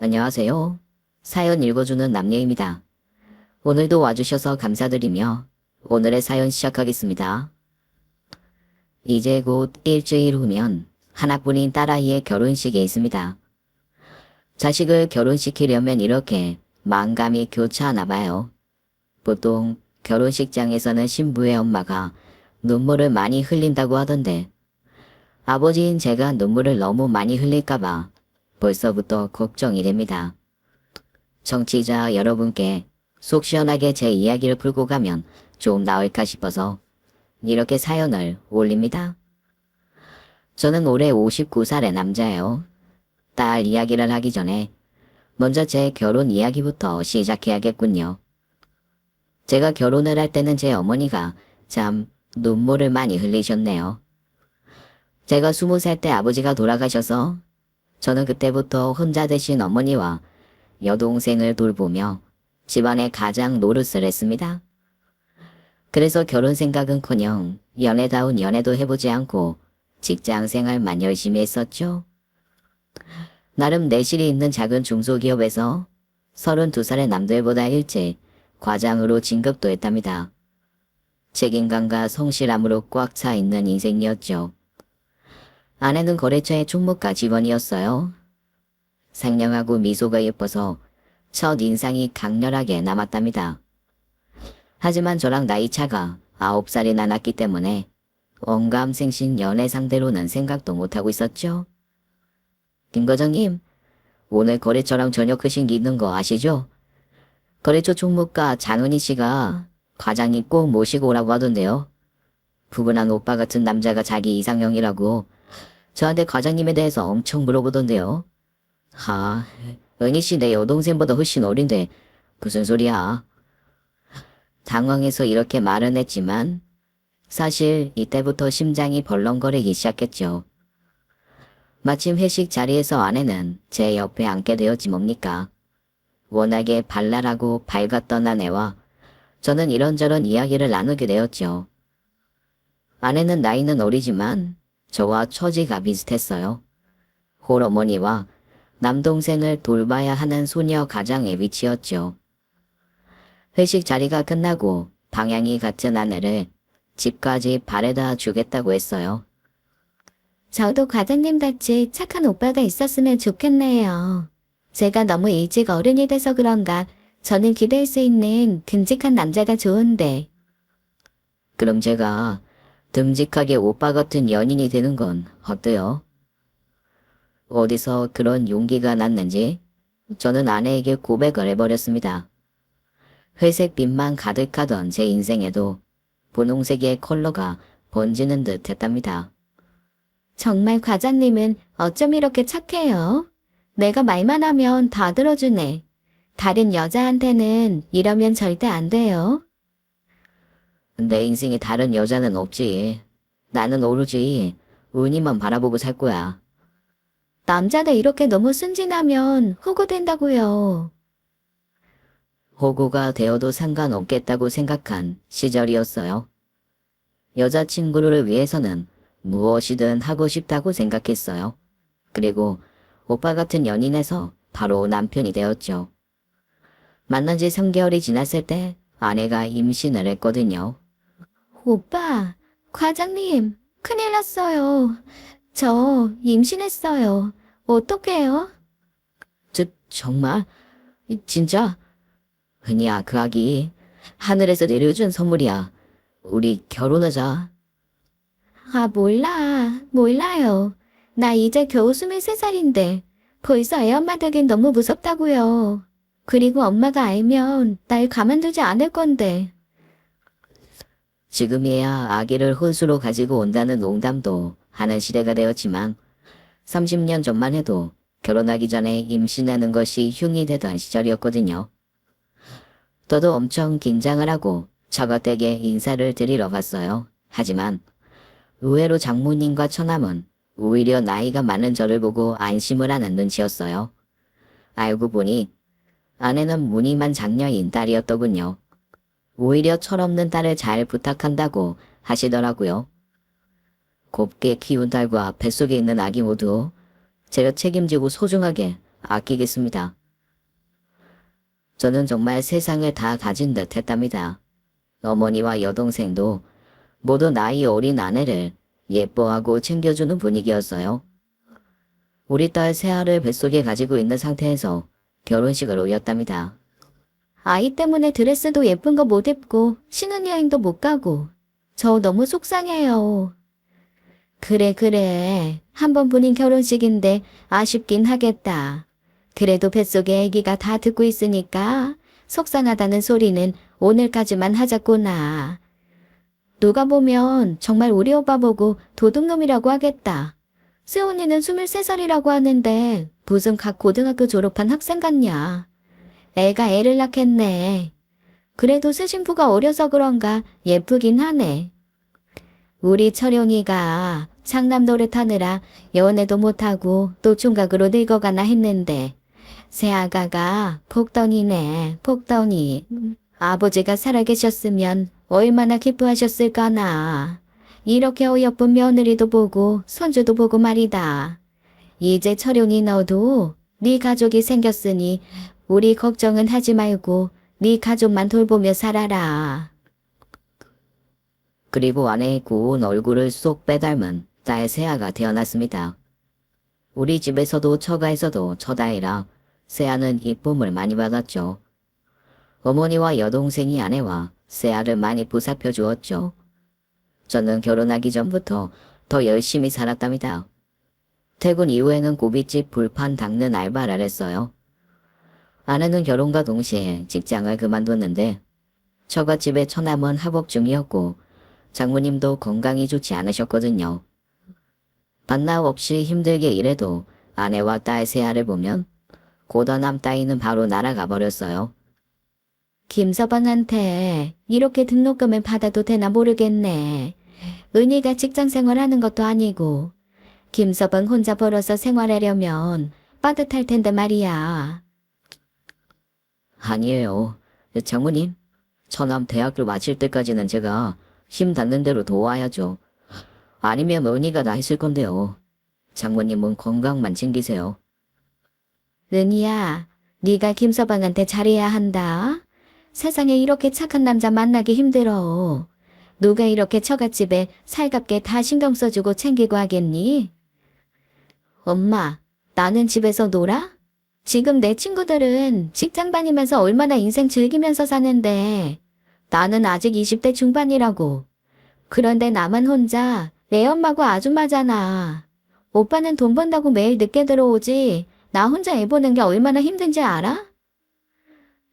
안녕하세요. 사연 읽어주는 남예입니다. 오늘도 와주셔서 감사드리며 오늘의 사연 시작하겠습니다. 이제 곧 일주일 후면 하나뿐인 딸아이의 결혼식이 있습니다. 자식을 결혼시키려면 이렇게 마음감이 교차하나 봐요. 보통 결혼식장에서는 신부의 엄마가 눈물을 많이 흘린다고 하던데 아버지인 제가 눈물을 너무 많이 흘릴까봐 벌써부터 걱정이 됩니다. 청취자 여러분께 속 시원하게 제 이야기를 풀고 가면 좀 나을까 싶어서 이렇게 사연을 올립니다. 저는 올해 59살의 남자예요. 딸 이야기를 하기 전에 먼저 제 결혼 이야기부터 시작해야겠군요. 제가 결혼을 할 때는 제 어머니가 참 눈물을 많이 흘리셨네요. 제가 20살 때 아버지가 돌아가셔서 저는 그때부터 혼자 되신 어머니와 여동생을 돌보며 집안의 가장 노릇을 했습니다. 그래서 결혼 생각은커녕 연애다운 연애도 해보지 않고 직장 생활만 열심히 했었죠. 나름 내실이 있는 작은 중소기업에서 32살의 남들보다 일찍 과장으로 진급도 했답니다. 책임감과 성실함으로 꽉 차 있는 인생이었죠. 아내는 거래처의 총무과 직원이었어요. 상냥하고 미소가 예뻐서 첫 인상이 강렬하게 남았답니다. 하지만 저랑 나이차가 9살이나 났기 때문에 언감생신 연애 상대로는 생각도 못하고 있었죠. 김 과장님, 오늘 거래처랑 저녁 회식 있는 거 아시죠? 거래처 총무과 장은희 씨가 과장님 꼭 모시고 오라고 하던데요. 푸근한 오빠 같은 남자가 자기 이상형이라고 저한테 과장님에 대해서 엄청 물어보던데요. 은희 씨 내 여동생보다 훨씬 어린데 무슨 소리야. 당황해서 이렇게 말은 했지만 사실 이때부터 심장이 벌렁거리기 시작했죠. 마침 회식 자리에서 아내는 제 옆에 앉게 되었지 뭡니까. 워낙에 발랄하고 밝았던 아내와 저는 이런저런 이야기를 나누게 되었죠. 아내는 나이는 어리지만 저와 처지가 비슷했어요. 홀어머니와 남동생을 돌봐야 하는 소녀 가장의 위치였죠. 회식 자리가 끝나고 방향이 같은 아내를 집까지 바래다 주겠다고 했어요. 저도 과장님같이 착한 오빠가 있었으면 좋겠네요. 제가 너무 일찍 어른이 돼서 그런가 저는 기댈 수 있는 듬직한 남자가 좋은데. 그럼 제가 듬직하게 오빠 같은 연인이 되는 건 어때요? 어디서 그런 용기가 났는지 저는 아내에게 고백을 해버렸습니다. 회색 빛만 가득하던 제 인생에도 분홍색의 컬러가 번지는 듯 했답니다. 정말 과장님은 어쩜 이렇게 착해요? 내가 말만 하면 다 들어주네. 다른 여자한테는 이러면 절대 안 돼요. 내 인생에 다른 여자는 없지. 나는 오로지 은희만 바라보고 살 거야. 남자가 이렇게 너무 순진하면 호구된다고요. 호구가 되어도 상관없겠다고 생각한 시절이었어요. 여자친구를 위해서는 무엇이든 하고 싶다고 생각했어요. 그리고 오빠 같은 연인에서 바로 남편이 되었죠. 만난 지 3개월이 지났을 때 아내가 임신을 했거든요. 오빠, 과장님, 큰일 났어요. 저 임신했어요. 어떡해요? 정말? 진짜? 은희야, 그 아기 하늘에서 내려준 선물이야. 우리 결혼하자. 몰라요. 나 이제 겨우 23살인데 벌써 애엄마 되긴 너무 무섭다고요. 그리고 엄마가 알면 날 가만두지 않을 건데. 지금이야 아기를 혼수로 가지고 온다는 농담도 하는 시대가 되었지만 30년 전만 해도 결혼하기 전에 임신하는 것이 흉이 되던 시절이었거든요. 저도 엄청 긴장을 하고 처갓댁에 인사를 드리러 갔어요. 하지만 의외로 장모님과 처남은 오히려 나이가 많은 저를 보고 안심을 하는 눈치였어요. 알고 보니 아내는 무늬만 장녀인 딸이었더군요. 오히려 철없는 딸을 잘 부탁한다고 하시더라고요. 곱게 키운 딸과 뱃속에 있는 아기 모두 제가 책임지고 소중하게 아끼겠습니다. 저는 정말 세상을 다 가진 듯 했답니다. 어머니와 여동생도 모두 나이 어린 아내를 예뻐하고 챙겨주는 분위기였어요. 우리 딸 새아를 뱃속에 가지고 있는 상태에서 결혼식을 올렸답니다. 아이 때문에 드레스도 예쁜 거 못 입고 신혼여행도 못 가고 저 너무 속상해요. 그래. 한 번뿐인 결혼식인데 아쉽긴 하겠다. 그래도 뱃속에 아기가 다 듣고 있으니까 속상하다는 소리는 오늘까지만 하자꾸나. 누가 보면 정말 우리 오빠 보고 도둑놈이라고 하겠다. 수연이는 23살이라고 하는데 무슨 각 고등학교 졸업한 학생 같냐. 애가 애를 낳겠네. 그래도 새 신부가 어려서 그런가 예쁘긴 하네. 우리 철용이가 상남 노릇하느라 연애도 못하고 또 총각으로 늙어가나 했는데 새 아가가 복덩이네, 복덩이. 아버지가 살아계셨으면 얼마나 기뻐하셨을까나. 이렇게 어여쁜 며느리도 보고 손주도 보고 말이다. 이제 철용이 너도 네 가족이 생겼으니 우리 걱정은 하지 말고 네 가족만 돌보며 살아라. 그리고 아내의 고운 얼굴을 쏙 빼닮은 딸 세아가 태어났습니다. 우리 집에서도 처가에서도 첫아이라 세아는 이쁨을 많이 받았죠. 어머니와 여동생이 아내와 세아를 많이 보살펴 주었죠. 저는 결혼하기 전부터 더 열심히 살았답니다. 퇴근 이후에는 고깃집 불판 닦는 알바를 했어요. 아내는 결혼과 동시에 직장을 그만뒀는데 처갓집에 처남은 하복 중이었고 장모님도 건강이 좋지 않으셨거든요. 반나 없이 힘들게 일해도 아내와 딸 세아를 보면 고단함 따위는 바로 날아가 버렸어요. 김서방한테 이렇게 등록금을 받아도 되나 모르겠네. 은희가 직장 생활하는 것도 아니고 김서방 혼자 벌어서 생활하려면 빠듯할 텐데 말이야. 아니에요. 장모님, 처남 대학교 마칠 때까지는 제가 힘 닿는 대로 도와야죠. 아니면 은희가 다 했을 건데요. 장모님은 건강만 챙기세요. 은희야, 네가 김서방한테 잘해야 한다. 세상에 이렇게 착한 남자 만나기 힘들어. 누가 이렇게 처갓집에 살갑게 다 신경 써주고 챙기고 하겠니? 엄마, 나는 집에서 놀아? 지금 내 친구들은 직장 다니면서 얼마나 인생 즐기면서 사는데 나는 아직 20대 중반이라고. 그런데 나만 혼자 내 엄마고 아줌마잖아. 오빠는 돈 번다고 매일 늦게 들어오지 나 혼자 애 보는 게 얼마나 힘든지 알아?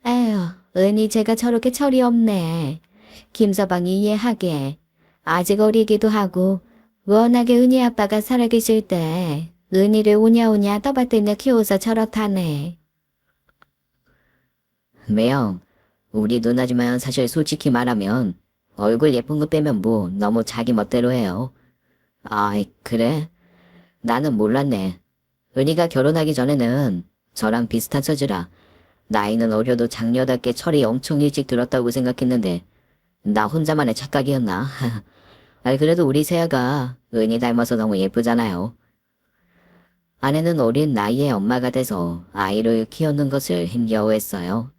에휴, 은희 제가 저렇게 철이 없네. 김서방이 이해하게. 아직 어리기도 하고 워낙에 은희 아빠가 살아계실 때 은희를 오냐오냐 떠받들며 키워서 저렇다네. 매형, 우리 누나지만 사실 솔직히 말하면 얼굴 예쁜 거 빼면 뭐 너무 자기 멋대로 해요. 아이, 그래? 나는 몰랐네. 은희가 결혼하기 전에는 저랑 비슷한 처지라 나이는 어려도 장녀답게 철이 엄청 일찍 들었다고 생각했는데 나 혼자만의 착각이었나? 아이, 그래도 우리 세아가 은희 닮아서 너무 예쁘잖아요. 아내는 어린 나이에 엄마가 돼서 아이를 키우는 것을 힘겨워했어요.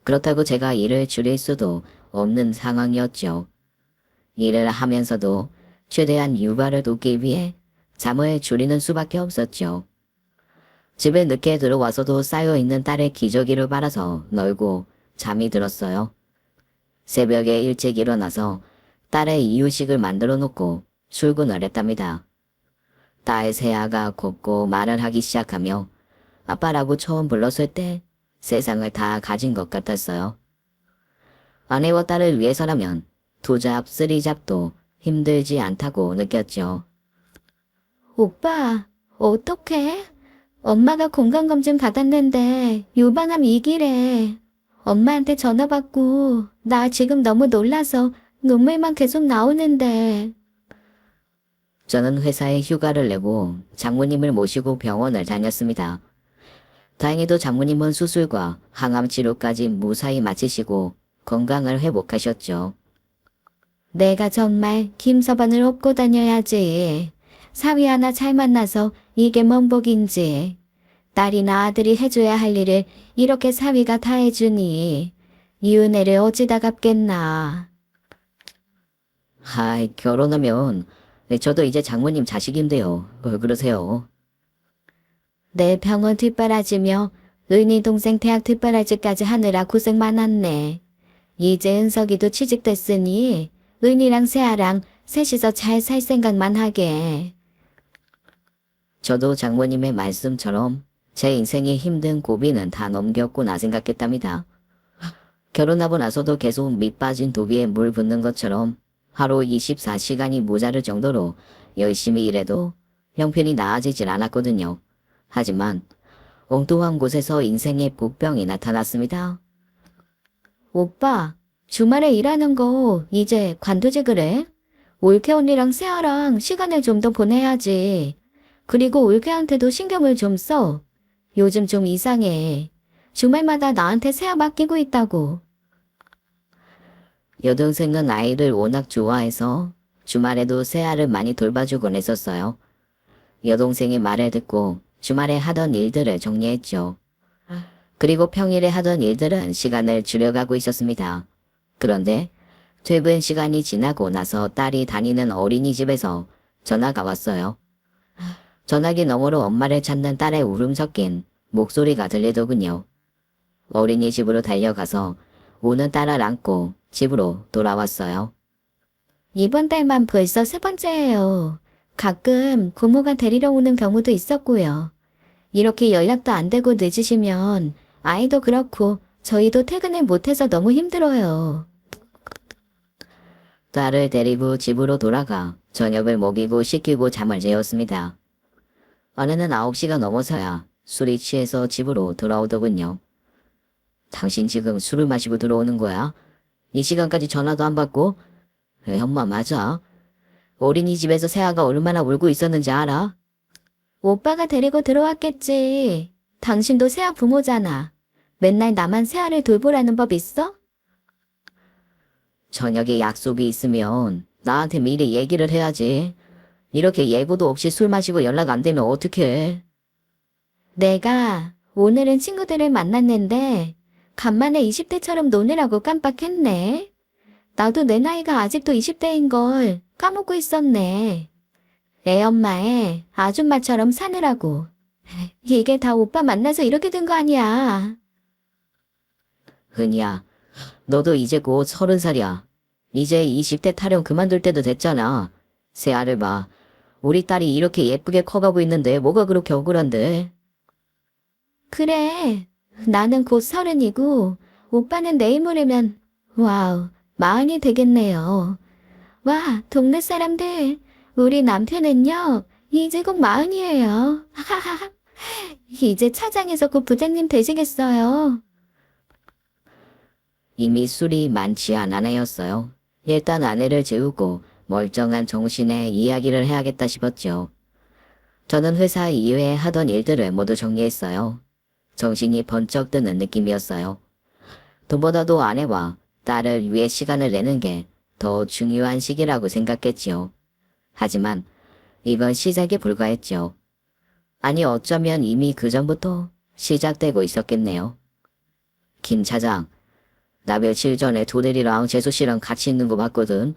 그렇다고 제가 일을 줄일 수도 없는 상황이었죠. 일을 하면서도 최대한 육아를 돕기 위해 잠을 줄이는 수밖에 없었죠. 집에 늦게 들어와서도 쌓여있는 딸의 기저귀를 빨아서 널고 잠이 들었어요. 새벽에 일찍 일어나서 딸의 이유식을 만들어 놓고 출근을 했답니다. 딸 세아가 곱고 말을 하기 시작하며 아빠라고 처음 불렀을 때 세상을 다 가진 것 같았어요. 아내와 딸을 위해서라면 투잡, 쓰리잡도 힘들지 않다고 느꼈죠. 오빠, 어떡해? 엄마가 건강검진 받았는데 유방암 2기래. 엄마한테 전화 받고 나 지금 너무 놀라서 눈물만 계속 나오는데. 저는 회사에 휴가를 내고 장모님을 모시고 병원을 다녔습니다. 다행히도 장모님은 수술과 항암 치료까지 무사히 마치시고 건강을 회복하셨죠. 내가 정말 김서방을 업고 다녀야지. 사위 하나 잘 만나서 이게 뭔 복인지. 딸이나 아들이 해줘야 할 일을 이렇게 사위가 다 해주니 이 은혜를 어찌다 갚겠나. 하이, 결혼하면 저도 이제 장모님 자식인데요. 왜 그러세요? 내 병원 뒷바라지며 은희 동생 대학 뒷바라지까지 하느라 고생 많았네. 이제 은석이도 취직됐으니 은희랑 세아랑 셋이서 잘 살 생각만 하게. 저도 장모님의 말씀처럼 제 인생의 힘든 고비는 다 넘겼구나 생각했답니다. 결혼하고 나서도 계속 밑 빠진 도비에 물 붓는 것처럼 하루 24시간이 모자랄 정도로 열심히 일해도 형편이 나아지질 않았거든요. 하지만 엉뚱한 곳에서 인생의 복병이 나타났습니다. 오빠, 주말에 일하는 거 이제 관두지 그래? 올케 언니랑 세아랑 시간을 좀 더 보내야지. 그리고 올케한테도 신경을 좀 써. 요즘 좀 이상해. 주말마다 나한테 세아 맡기고 있다고. 여동생은 아이를 워낙 좋아해서 주말에도 세아를 많이 돌봐주곤 했었어요. 여동생이 말을 듣고 주말에 하던 일들을 정리했죠. 그리고 평일에 하던 일들은 시간을 줄여가고 있었습니다. 그런데 퇴근 시간이 지나고 나서 딸이 다니는 어린이집에서 전화가 왔어요. 전화기 너머로 엄마를 찾는 딸의 울음 섞인 목소리가 들리더군요. 어린이집으로 달려가서 우는 딸을 안고 집으로 돌아왔어요. 이번 달만 벌써 세 번째예요. 가끔 고모가 데리러 오는 경우도 있었고요. 이렇게 연락도 안 되고 늦으시면 아이도 그렇고 저희도 퇴근을 못해서 너무 힘들어요. 딸을 데리고 집으로 돌아가 저녁을 먹이고 씻기고 잠을 재웠습니다. 아내는 9시가 넘어서야 술이 취해서 집으로 돌아오더군요. 당신 지금 술을 마시고 들어오는 거야? 이 시간까지 전화도 안 받고? 엄마 맞아. 어린이집에서 세아가 얼마나 울고 있었는지 알아? 오빠가 데리고 들어왔겠지. 당신도 세아 부모잖아. 맨날 나만 세아를 돌보라는 법 있어? 저녁에 약속이 있으면 나한테 미리 얘기를 해야지. 이렇게 예고도 없이 술 마시고 연락 안 되면 어떡해. 내가 오늘은 친구들을 만났는데 간만에 20대처럼 노느라고 깜빡했네. 나도 내 나이가 아직도 20대인 걸 까먹고 있었네. 애 엄마의 아줌마처럼 사느라고. 이게 다 오빠 만나서 이렇게 된 거 아니야. 은희야, 너도 이제 곧 30살이야. 이제 20대 타령 그만둘 때도 됐잖아. 세아를 봐. 우리 딸이 이렇게 예쁘게 커가고 있는데 뭐가 그렇게 억울한데. 그래. 나는 곧 30이고 오빠는 내일 모레면 와우 40이 되겠네요. 와, 동네 사람들. 우리 남편은요. 이제 곧 40이에요. 하하하. 이제 차장에서 곧 부장님 되시겠어요. 이미 술이 많지 않은 애였어요. 일단 아내를 재우고 멀쩡한 정신에 이야기를 해야겠다 싶었죠. 저는 회사 이외에 하던 일들을 모두 정리했어요. 정신이 번쩍 드는 느낌이었어요. 돈보다도 아내와 딸을 위해 시간을 내는 게 더 중요한 시기라고 생각했지요. 하지만 이건 시작에 불과했죠. 아니 어쩌면 이미 그 전부터 시작되고 있었겠네요. 김 차장, 나 며칠 전에 도대리랑 재수 씨랑 같이 있는 거 봤거든.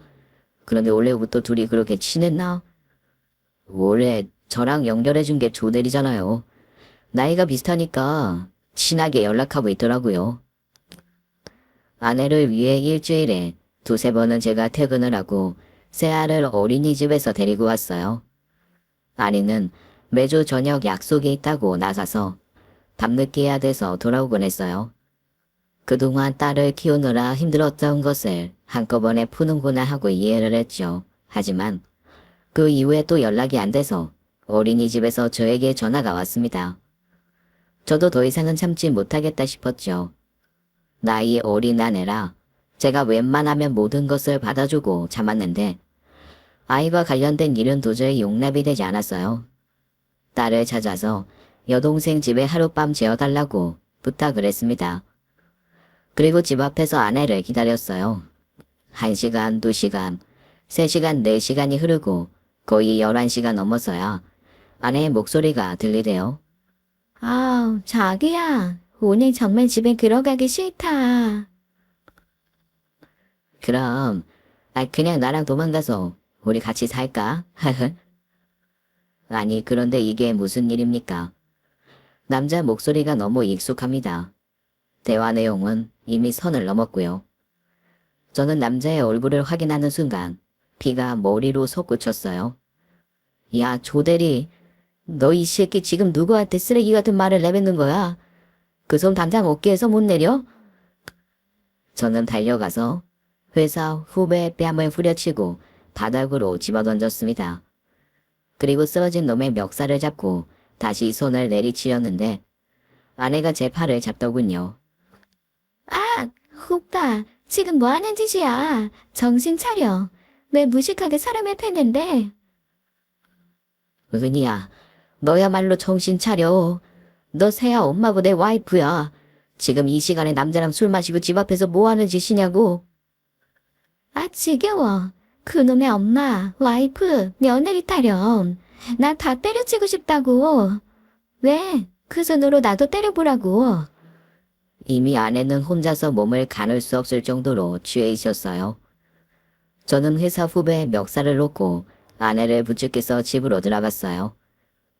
그런데 원래부터 둘이 그렇게 친했나? 원래 저랑 연결해준 게 조대리잖아요. 나이가 비슷하니까 친하게 연락하고 있더라고요. 아내를 위해 일주일에 두세 번은 제가 퇴근을 하고 세아를 어린이집에서 데리고 왔어요. 아내는 매주 저녁 약속이 있다고 나가서 밤늦게 해야 돼서 돌아오곤 했어요. 그동안 딸을 키우느라 힘들었던 것을 한꺼번에 푸는구나 하고 이해를 했죠. 하지만 그 이후에 또 연락이 안 돼서 어린이집에서 저에게 전화가 왔습니다. 저도 더 이상은 참지 못하겠다 싶었죠. 나이 어린 아내라 제가 웬만하면 모든 것을 받아주고 참았는데 아이와 관련된 일은 도저히 용납이 되지 않았어요. 딸을 찾아서 여동생 집에 하룻밤 재워달라고 부탁을 했습니다. 그리고 집 앞에서 아내를 기다렸어요. 1시간, 2시간, 3시간, 4시간이 흐르고 거의 11시가 넘어서야 아내의 목소리가 들리대요. 아, 자기야. 오늘 정말 집에 들어가기 싫다. 그럼, 그냥 나랑 도망가서 우리 같이 살까? 아니, 그런데 이게 무슨 일입니까? 남자 목소리가 너무 익숙합니다. 대화 내용은 이미 선을 넘었고요. 저는 남자의 얼굴을 확인하는 순간 피가 머리로 솟구쳤어요. 야, 조대리, 너 이 새끼 지금 누구한테 쓰레기 같은 말을 내뱉는 거야? 그 손 당장 어깨에서 못 내려? 저는 달려가서 회사 후배의 뺨을 후려치고 바닥으로 집어던졌습니다. 그리고 쓰러진 놈의 멱살을 잡고 다시 손을 내리치려는데 아내가 제 팔을 잡더군요. 아, 오빠. 지금 뭐 하는 짓이야? 정신 차려. 왜 무식하게 사람을 패는데? 은희야, 너야말로 정신 차려. 너 새야 엄마고 내 와이프야. 지금 이 시간에 남자랑 술 마시고 집 앞에서 뭐 하는 짓이냐고. 아, 지겨워. 그놈의 엄마, 와이프, 며느리 타령. 나 다 때려치고 싶다고. 왜? 그 손으로 나도 때려보라고. 이미 아내는 혼자서 몸을 가눌 수 없을 정도로 취해 있었어요. 저는 회사 후배의 멱살을 놓고 아내를 부축해서 집으로 들어갔어요.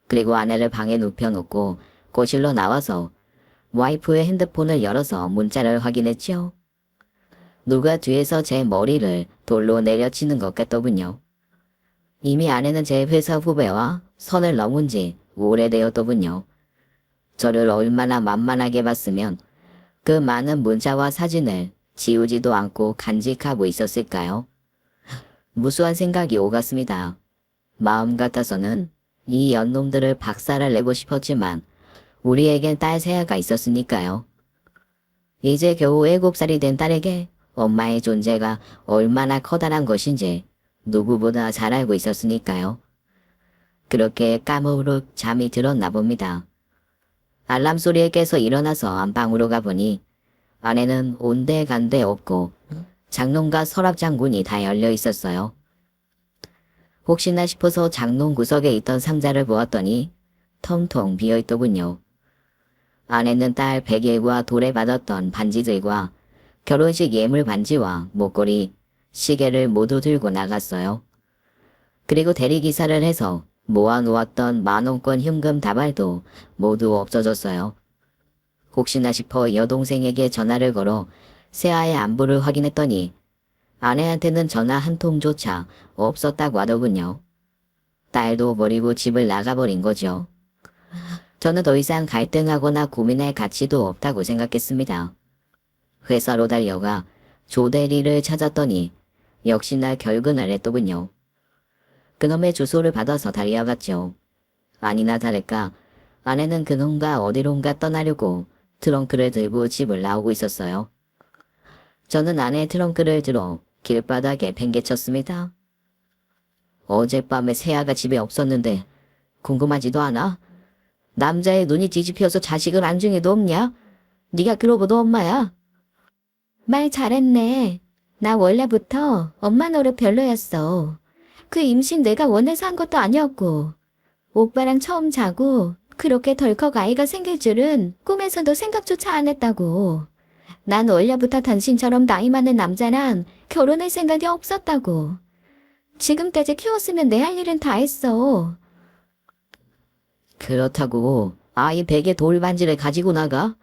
그리고 아내를 방에 눕혀놓고 거실로 나와서 와이프의 핸드폰을 열어서 문자를 확인했지요. 누가 뒤에서 제 머리를 돌로 내려치는 것 같더군요. 이미 아내는 제 회사 후배와 선을 넘은 지 오래되었더군요. 저를 얼마나 만만하게 봤으면 그 많은 문자와 사진을 지우지도 않고 간직하고 있었을까요? 무수한 생각이 오갔습니다. 마음 같아서는 이 연놈들을 박살을 내고 싶었지만 우리에겐 딸 세아가 있었으니까요. 이제 겨우 7살이 된 딸에게 엄마의 존재가 얼마나 커다란 것인지 누구보다 잘 알고 있었으니까요. 그렇게 까무룩 잠이 들었나 봅니다. 알람 소리에 깨서 일어나서 안방으로 가보니 안에는 온데간데 없고 장롱과 서랍 장군이 다 열려 있었어요. 혹시나 싶어서 장롱 구석에 있던 상자를 보았더니 텅텅 비어있더군요. 안에는 딸 베개와 돌에 받았던 반지들과 결혼식 예물 반지와 목걸이, 시계를 모두 들고 나갔어요. 그리고 대리기사를 해서 모아놓았던 10,000원권 현금 다발도 모두 없어졌어요. 혹시나 싶어 여동생에게 전화를 걸어 세아의 안부를 확인했더니 아내한테는 전화 한 통조차 없었다고 하더군요. 딸도 버리고 집을 나가버린 거죠. 저는 더 이상 갈등하거나 고민할 가치도 없다고 생각했습니다. 회사로 달려가 조 대리를 찾았더니 역시나 결근을 했더군요. 그놈의 주소를 받아서 달려갔죠. 아니나 다를까 아내는 그놈과 어디론가 떠나려고 트렁크를 들고 집을 나오고 있었어요. 저는 아내의 트렁크를 들어 길바닥에 팽개쳤습니다. 어젯밤에 세아가 집에 없었는데 궁금하지도 않아? 남자의 눈이 뒤집혀서 자식을 안중에도 없냐? 네가 그러고도 엄마야. 말 잘했네. 나 원래부터 엄마 노릇 별로였어. 그 임신 내가 원해서 한 것도 아니었고. 오빠랑 처음 자고 그렇게 덜컥 아이가 생길 줄은 꿈에서도 생각조차 안 했다고. 난 원래부터 당신처럼 나이 많은 남자랑 결혼할 생각이 없었다고. 지금까지 키웠으면 내 할 일은 다 했어. 그렇다고 아이 베개 돌반지를 가지고 나가?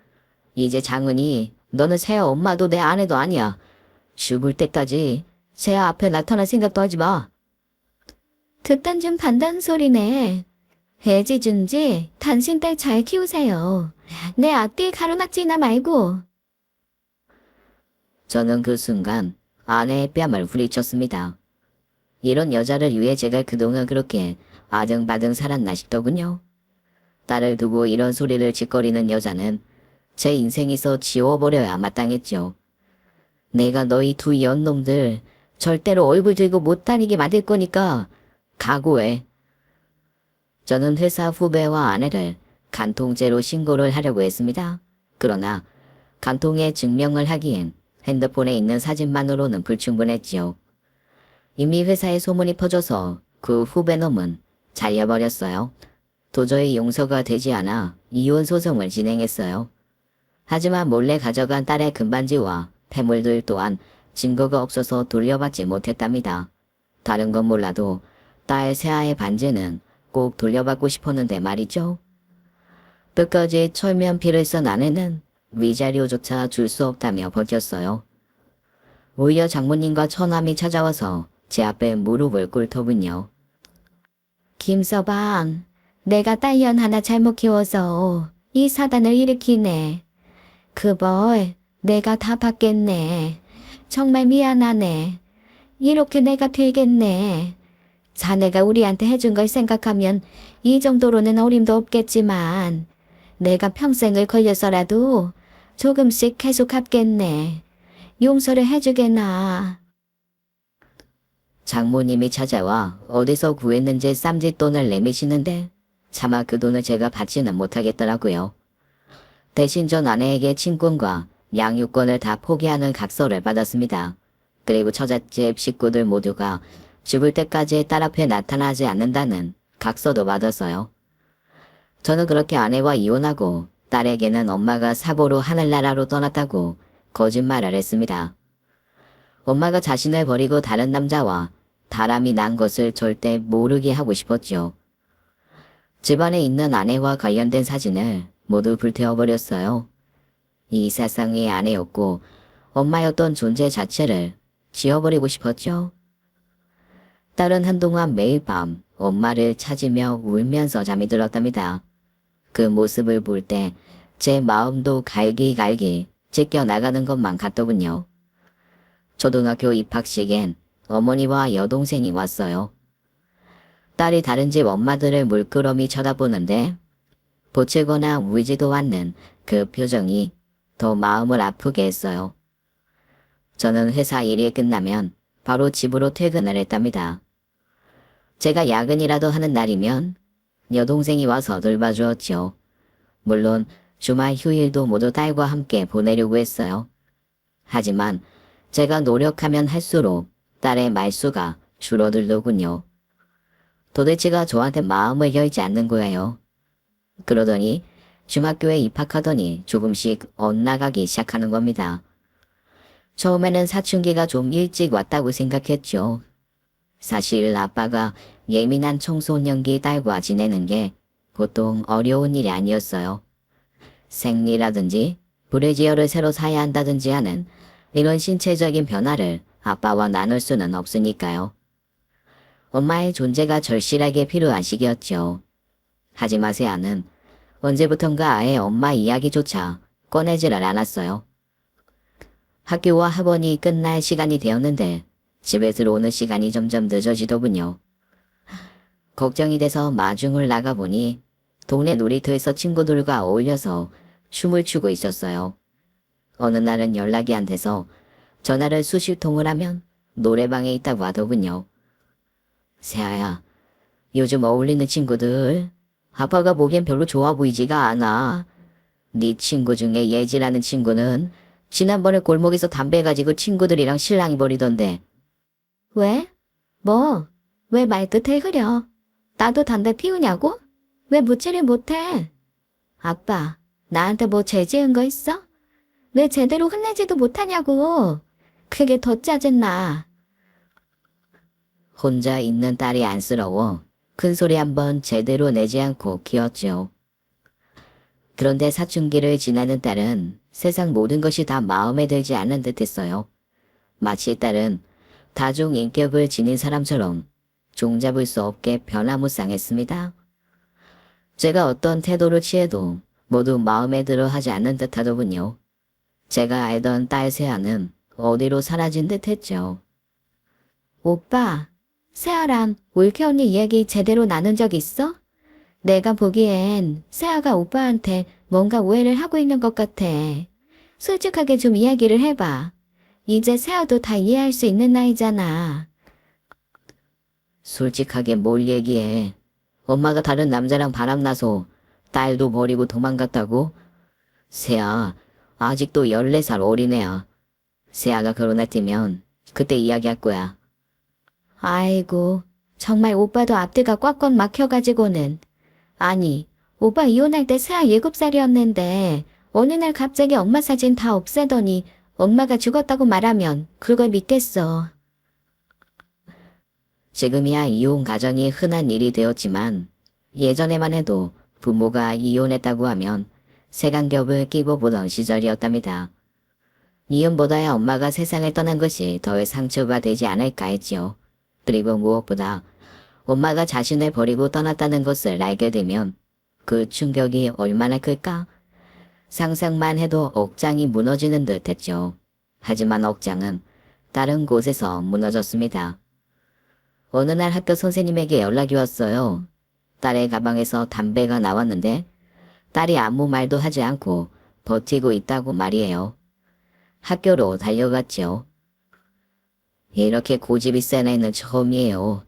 이제 장은이 너는 세아 엄마도 내 아내도 아니야. 죽을 때까지 세아 앞에 나타날 생각도 하지 마. 듣던 좀 반다는 소리네. 애지중지 당신 딸 잘 키우세요. 내 앞뒤 가로막지나 말고. 저는 그 순간 아내의 뺨을 후리쳤습니다. 이런 여자를 위해 제가 그동안 그렇게 아등바등 살았나 싶더군요. 딸을 두고 이런 소리를 짓거리는 여자는 제 인생에서 지워버려야 마땅했죠. 내가 너희 두 연놈들 절대로 얼굴 들고 못 다니게 만들 거니까 각오해. 저는 회사 후배와 아내를 간통죄로 신고를 하려고 했습니다. 그러나 간통의 증명을 하기엔 핸드폰에 있는 사진만으로는 불충분했지요. 이미 회사에 소문이 퍼져서 그 후배놈은 잘려버렸어요. 도저히 용서가 되지 않아 이혼 소송을 진행했어요. 하지만 몰래 가져간 딸의 금반지와 패물들 또한 증거가 없어서 돌려받지 못했답니다. 다른 건 몰라도 딸 세아의 반지는 꼭 돌려받고 싶었는데 말이죠. 끝까지 철면피를 쓴 아내는 위자료조차 줄 수 없다며 버텼어요. 오히려 장모님과 처남이 찾아와서 제 앞에 무릎을 꿇더군요. 김서방, 내가 딸년 하나 잘못 키워서 이 사단을 일으키네. 그 벌 내가 다 받겠네. 정말 미안하네. 이렇게 내가 되겠네. 자네가 우리한테 해준 걸 생각하면 이 정도로는 어림도 없겠지만 내가 평생을 걸려서라도 조금씩 계속 갚겠네. 용서를 해주게나. 장모님이 찾아와 어디서 구했는지 쌈짓돈을 내미시는데 차마 그 돈을 제가 받지는 못하겠더라고요. 대신 전 아내에게 친권과 양육권을 다 포기하는 각서를 받았습니다. 그리고 처갓집 식구들 모두가 죽을 때까지 딸 앞에 나타나지 않는다는 각서도 받았어요. 저는 그렇게 아내와 이혼하고 딸에게는 엄마가 사고로 하늘나라로 떠났다고 거짓말을 했습니다. 엄마가 자신을 버리고 다른 남자와 바람이 난 것을 절대 모르게 하고 싶었죠. 집안에 있는 아내와 관련된 사진을 모두 불태워버렸어요. 이 세상의 아내였고 엄마였던 존재 자체를 지워버리고 싶었죠. 딸은 한동안 매일 밤 엄마를 찾으며 울면서 잠이 들었답니다. 그 모습을 볼 때 제 마음도 갈기갈기 찢겨나가는 것만 같더군요. 초등학교 입학식엔 어머니와 여동생이 왔어요. 딸이 다른 집 엄마들을 물끄러미 쳐다보는데 보채거나 울지도 않는 그 표정이 더 마음을 아프게 했어요. 저는 회사 일이 끝나면 바로 집으로 퇴근을 했답니다. 제가 야근이라도 하는 날이면 여동생이 와서 돌봐주었죠. 물론 주말 휴일도 모두 딸과 함께 보내려고 했어요. 하지만 제가 노력하면 할수록 딸의 말수가 줄어들더군요. 도대체가 저한테 마음을 열지 않는 거예요. 그러더니 중학교에 입학하더니 조금씩 엇나가기 시작하는 겁니다. 처음에는 사춘기가 좀 일찍 왔다고 생각했죠. 사실 아빠가 예민한 청소년기 딸과 지내는 게 보통 어려운 일이 아니었어요. 생리라든지 브래지어를 새로 사야 한다든지 하는 이런 신체적인 변화를 아빠와 나눌 수는 없으니까요. 엄마의 존재가 절실하게 필요한 시기였죠. 하지만 세아는 언제부턴가 아예 엄마 이야기조차 꺼내지를 않았어요. 학교와 학원이 끝날 시간이 되었는데 집에 들어오는 시간이 점점 늦어지더군요. 걱정이 돼서 마중을 나가보니 동네 놀이터에서 친구들과 어울려서 춤을 추고 있었어요. 어느 날은 연락이 안 돼서 전화를 수십 통을 하면 노래방에 있다고 하더군요. 세아야, 요즘 어울리는 친구들 아빠가 보기엔 별로 좋아 보이지가 않아. 네 친구 중에 예지라는 친구는 지난번에 골목에서 담배 가지고 친구들이랑 실랑이 벌이던데. 왜? 뭐? 왜 말끝을 흐려? 나도 담배 피우냐고? 왜 묻지를 못해? 아빠, 나한테 뭐 죄 지은 거 있어? 왜 제대로 혼내지도 못하냐고. 그게 더 짜증나. 혼자 있는 딸이 안쓰러워 큰소리 한번 제대로 내지 않고 키웠죠. 그런데 사춘기를 지나는 딸은 세상 모든 것이 다 마음에 들지 않는 듯했어요. 마치 딸은 다중 인격을 지닌 사람처럼 종잡을 수 없게 변화무쌍했습니다. 제가 어떤 태도를 취해도 모두 마음에 들어 하지 않는 듯하더군요. 제가 알던 딸 세아는 어디로 사라진 듯했죠. 오빠, 세아랑 올케 언니 이야기 제대로 나눈 적 있어? 내가 보기엔 세아가 오빠한테 뭔가 오해를 하고 있는 것 같아. 솔직하게 좀 이야기를 해봐. 이제 세아도 다 이해할 수 있는 나이잖아. 솔직하게 뭘 얘기해. 엄마가 다른 남자랑 바람나서 딸도 버리고 도망갔다고? 세아, 아직도 14살 어린애야. 세아가 결혼했으면 그때 이야기할 거야. 아이고, 정말 오빠도 앞뒤가 꽉꽉 막혀가지고는. 아니, 오빠 이혼할 때 27살이었는데 어느 날 갑자기 엄마 사진 다 없애더니 엄마가 죽었다고 말하면 그걸 믿겠어. 지금이야 이혼 가정이 흔한 일이 되었지만 예전에만 해도 부모가 이혼했다고 하면 색안겹을 끼고 보던 시절이었답니다. 이혼보다야 엄마가 세상을 떠난 것이 더 상처가 되지 않을까 했지요. 그리고 무엇보다 엄마가 자신을 버리고 떠났다는 것을 알게 되면 그 충격이 얼마나 클까? 상상만 해도 억장이 무너지는 듯 했죠. 하지만 억장은 다른 곳에서 무너졌습니다. 어느 날 학교 선생님에게 연락이 왔어요. 딸의 가방에서 담배가 나왔는데 딸이 아무 말도 하지 않고 버티고 있다고 말이에요. 학교로 달려갔죠. 이렇게 고집이 센 애는 처음이에요.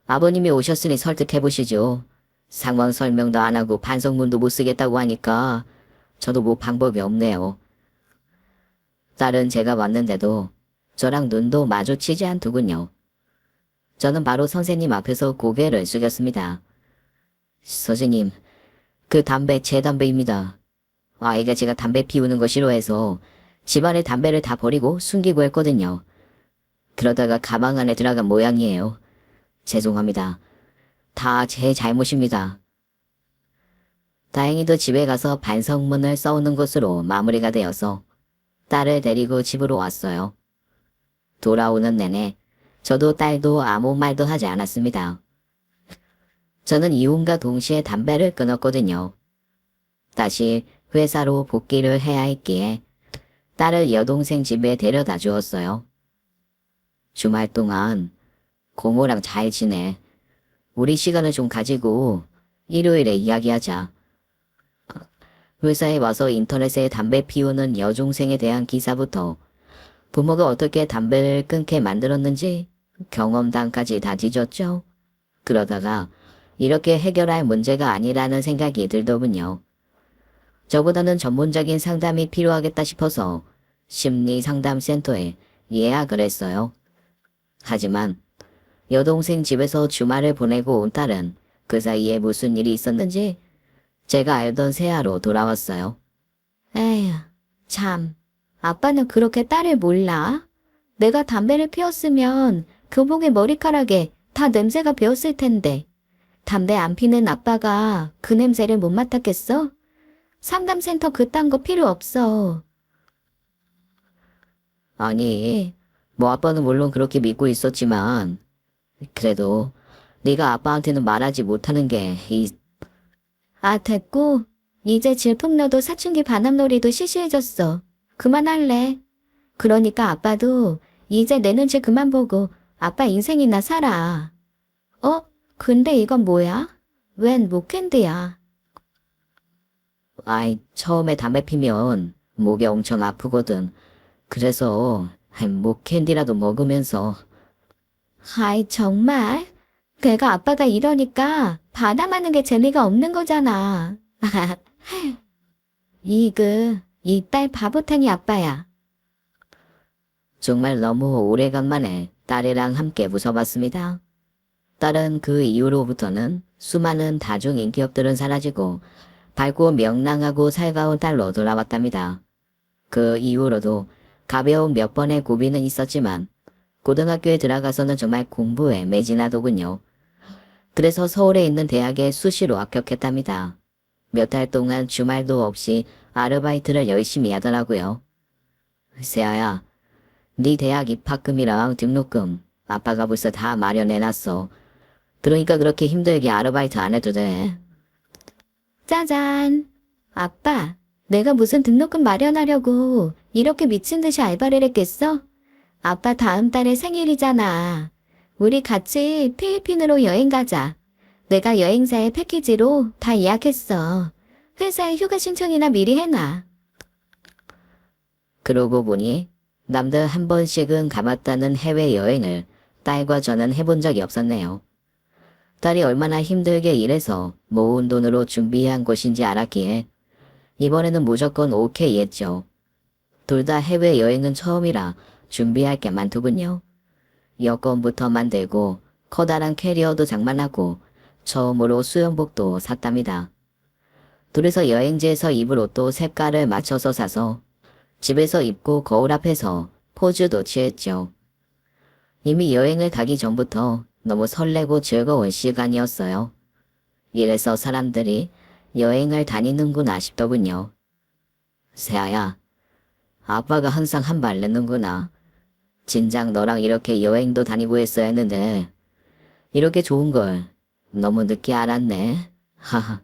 아버님이 오셨으니 설득해보시죠. 상황 설명도 안 하고 반성문도 못 쓰겠다고 하니까 저도 뭐 방법이 없네요. 딸은 제가 왔는데도 저랑 눈도 마주치지 않더군요. 저는 바로 선생님 앞에서 고개를 숙였습니다. 선생님, 그 담배 제 담배입니다. 아이가 제가 담배 피우는 거 싫어해서 집안에 담배를 다 버리고 숨기고 했거든요. 그러다가 가방 안에 들어간 모양이에요. 죄송합니다. 다 제 잘못입니다. 다행히도 집에 가서 반성문을 써오는 것으로 마무리가 되어서 딸을 데리고 집으로 왔어요. 돌아오는 내내 저도 딸도 아무 말도 하지 않았습니다. 저는 이혼과 동시에 담배를 끊었거든요. 다시 회사로 복귀를 해야 했기에 딸을 여동생 집에 데려다 주었어요. 주말 동안 고모랑 잘 지내. 우리 시간을 좀 가지고 일요일에 이야기하자. 회사에 와서 인터넷에 담배 피우는 여동생에 대한 기사부터 부모가 어떻게 담배를 끊게 만들었는지 경험담까지 다 뒤졌죠. 그러다가 이렇게 해결할 문제가 아니라는 생각이 들더군요. 저보다는 전문적인 상담이 필요하겠다 싶어서 심리상담센터에 예약을 했어요. 하지만 여동생 집에서 주말을 보내고 온 딸은 그 사이에 무슨 일이 있었는지 제가 알던 새하로 돌아왔어요. 에휴, 참. 아빠는 그렇게 딸을 몰라? 내가 담배를 피웠으면 교복의 머리카락에 다 냄새가 배었을 텐데. 담배 안 피는 아빠가 그 냄새를 못 맡았겠어? 상담센터 그딴 거 필요 없어. 아니, 뭐 아빠는 물론 그렇게 믿고 있었지만 그래도 네가 아빠한테는 말하지 못하는 게 아, 됐고. 이제 질풍노도 사춘기 반항놀이도 시시해졌어. 그만할래. 그러니까 아빠도 이제 내 눈치 그만 보고 아빠 인생이나 살아. 어? 근데 이건 뭐야? 웬 목캔디야? 아이, 처음에 담배 피면 목이 엄청 아프거든. 그래서 목 캔디라도 먹으면서 아이, 정말? 걔가 아빠가 이러니까 반항하는 게 재미가 없는 거잖아. 이 딸 바보탱이 아빠야. 정말 너무 오래간만에 딸이랑 함께 웃어봤습니다. 딸은 그 이후로부터는 수많은 다중인기업들은 사라지고 밝고 명랑하고 살가운 딸로 돌아왔답니다. 그 이후로도 가벼운 몇 번의 고비는 있었지만 고등학교에 들어가서는 정말 공부에 매진하더군요. 그래서 서울에 있는 대학에 수시로 합격했답니다. 몇 달 동안 주말도 없이 아르바이트를 열심히 하더라고요. 세아야, 네 대학 입학금이랑 등록금 아빠가 벌써 다 마련해놨어. 그러니까 그렇게 힘들게 아르바이트 안 해도 돼. 짜잔. 아빠, 내가 무슨 등록금 마련하려고 이렇게 미친 듯이 알바를 했겠어? 아빠 다음 달에 생일이잖아. 우리 같이 필리핀으로 여행 가자. 내가 여행사의 패키지로 다 예약했어. 회사에 휴가 신청이나 미리 해놔. 그러고 보니 남들 한 번씩은 가봤다는 해외여행을 딸과 저는 해본 적이 없었네요. 딸이 얼마나 힘들게 일해서 모은 돈으로 준비한 곳인지 알았기에 이번에는 무조건 오케이 했죠. 둘 다 해외여행은 처음이라 준비할 게 많더군요. 여권부터 만들고 커다란 캐리어도 장만하고 처음으로 수영복도 샀답니다. 둘이서 여행지에서 입을 옷도 색깔을 맞춰서 사서 집에서 입고 거울 앞에서 포즈도 취했죠. 이미 여행을 가기 전부터 너무 설레고 즐거운 시간이었어요. 이래서 사람들이 여행을 다니는구나 싶더군요. 세아야, 아빠가 항상 한 말 넣는구나. 진작 너랑 이렇게 여행도 다니고 했어야 했는데 이렇게 좋은 걸 너무 늦게 알았네. 하하.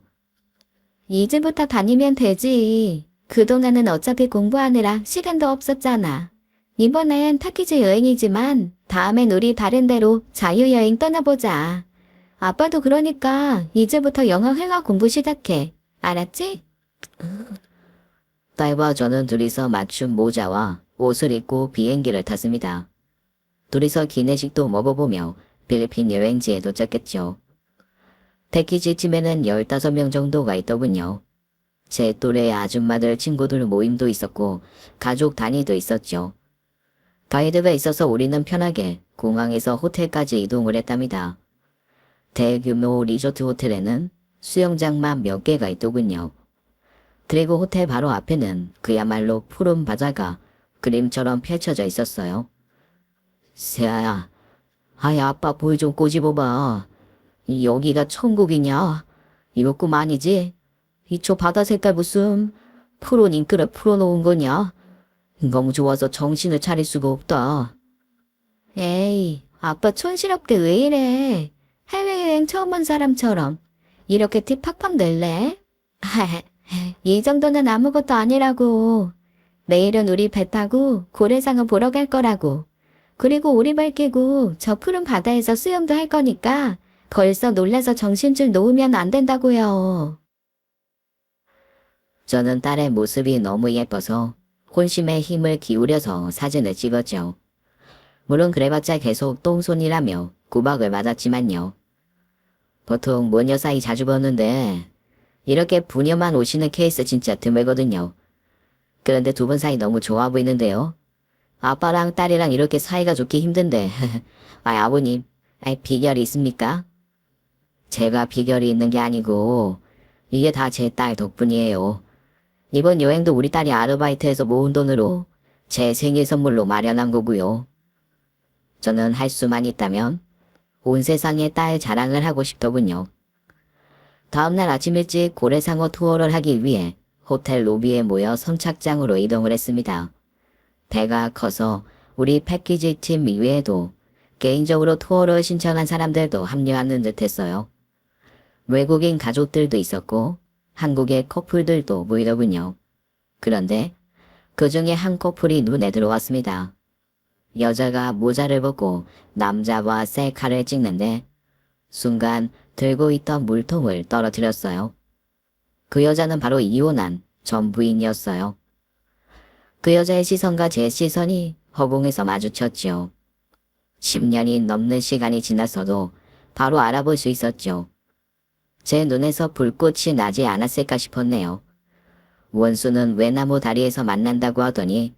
이제부터 다니면 되지. 그동안은 어차피 공부하느라 시간도 없었잖아. 이번엔 타키즈 여행이지만 다음엔 우리 다른 데로 자유여행 떠나보자. 아빠도 그러니까 이제부터 영어 회화 공부 시작해. 알았지? 딸과 저는 둘이서 맞춤 모자와 옷을 입고 비행기를 탔습니다. 둘이서 기내식도 먹어보며 필리핀 여행지에 도착했죠. 패키지팀에는 15명 정도가 있더군요. 제 또래 아줌마들 친구들 모임도 있었고 가족 단위도 있었죠. 가이드가 있어서 우리는 편하게 공항에서 호텔까지 이동을 했답니다. 대규모 리조트 호텔에는 수영장만 몇 개가 있더군요. 그리고 호텔 바로 앞에는 그야말로 푸른 바다가 그림처럼 펼쳐져 있었어요. 세아야, 아이 아빠 볼 좀 꼬집어봐. 여기가 천국이냐? 이거 꿈 아니지? 이쪽 바다 색깔 무슨 푸른 잉크를 풀어놓은 거냐? 너무 좋아서 정신을 차릴 수가 없다. 에이, 아빠 촌스럽게 왜 이래? 해외여행 처음 온 사람처럼 이렇게 티 팍팍 낼래? 이 정도는 아무것도 아니라고. 내일은 우리 배 타고 고래상어 보러 갈 거라고. 그리고 오리발 끼고 저 푸른 바다에서 수영도 할 거니까 벌써 놀라서 정신줄 놓으면 안 된다고요. 저는 딸의 모습이 너무 예뻐서 혼심에 힘을 기울여서 사진을 찍었죠. 물론 그래봤자 계속 똥손이라며 구박을 받았지만요. 보통 모녀 사이 자주 보는데 이렇게 부녀만 오시는 케이스 진짜 드물거든요. 그런데 두 분 사이 너무 좋아 보이는데요. 아빠랑 딸이랑 이렇게 사이가 좋기 힘든데 아버님, 비결이 있습니까? 제가 비결이 있는 게 아니고 이게 다 제 딸 덕분이에요. 이번 여행도 우리 딸이 아르바이트해서 모은 돈으로 제 생일 선물로 마련한 거고요. 저는 할 수만 있다면 온 세상에 딸 자랑을 하고 싶더군요. 다음날 아침 일찍 고래상어 투어를 하기 위해 호텔 로비에 모여 선착장으로 이동을 했습니다. 배가 커서 우리 패키지 팀 이외에도 개인적으로 투어를 신청한 사람들도 합류하는 듯했어요. 외국인 가족들도 있었고 한국의 커플들도 보이더군요. 그런데 그 중에 한 커플이 눈에 들어왔습니다. 여자가 모자를 벗고 남자와 셀카를 찍는데 순간 들고 있던 물통을 떨어뜨렸어요. 그 여자는 바로 이혼한 전 부인이었어요. 그 여자의 시선과 제 시선이 허공에서 마주쳤죠. 10년이 넘는 시간이 지났어도 바로 알아볼 수 있었죠. 제 눈에서 불꽃이 나지 않았을까 싶었네요. 원수는 외나무 다리에서 만난다고 하더니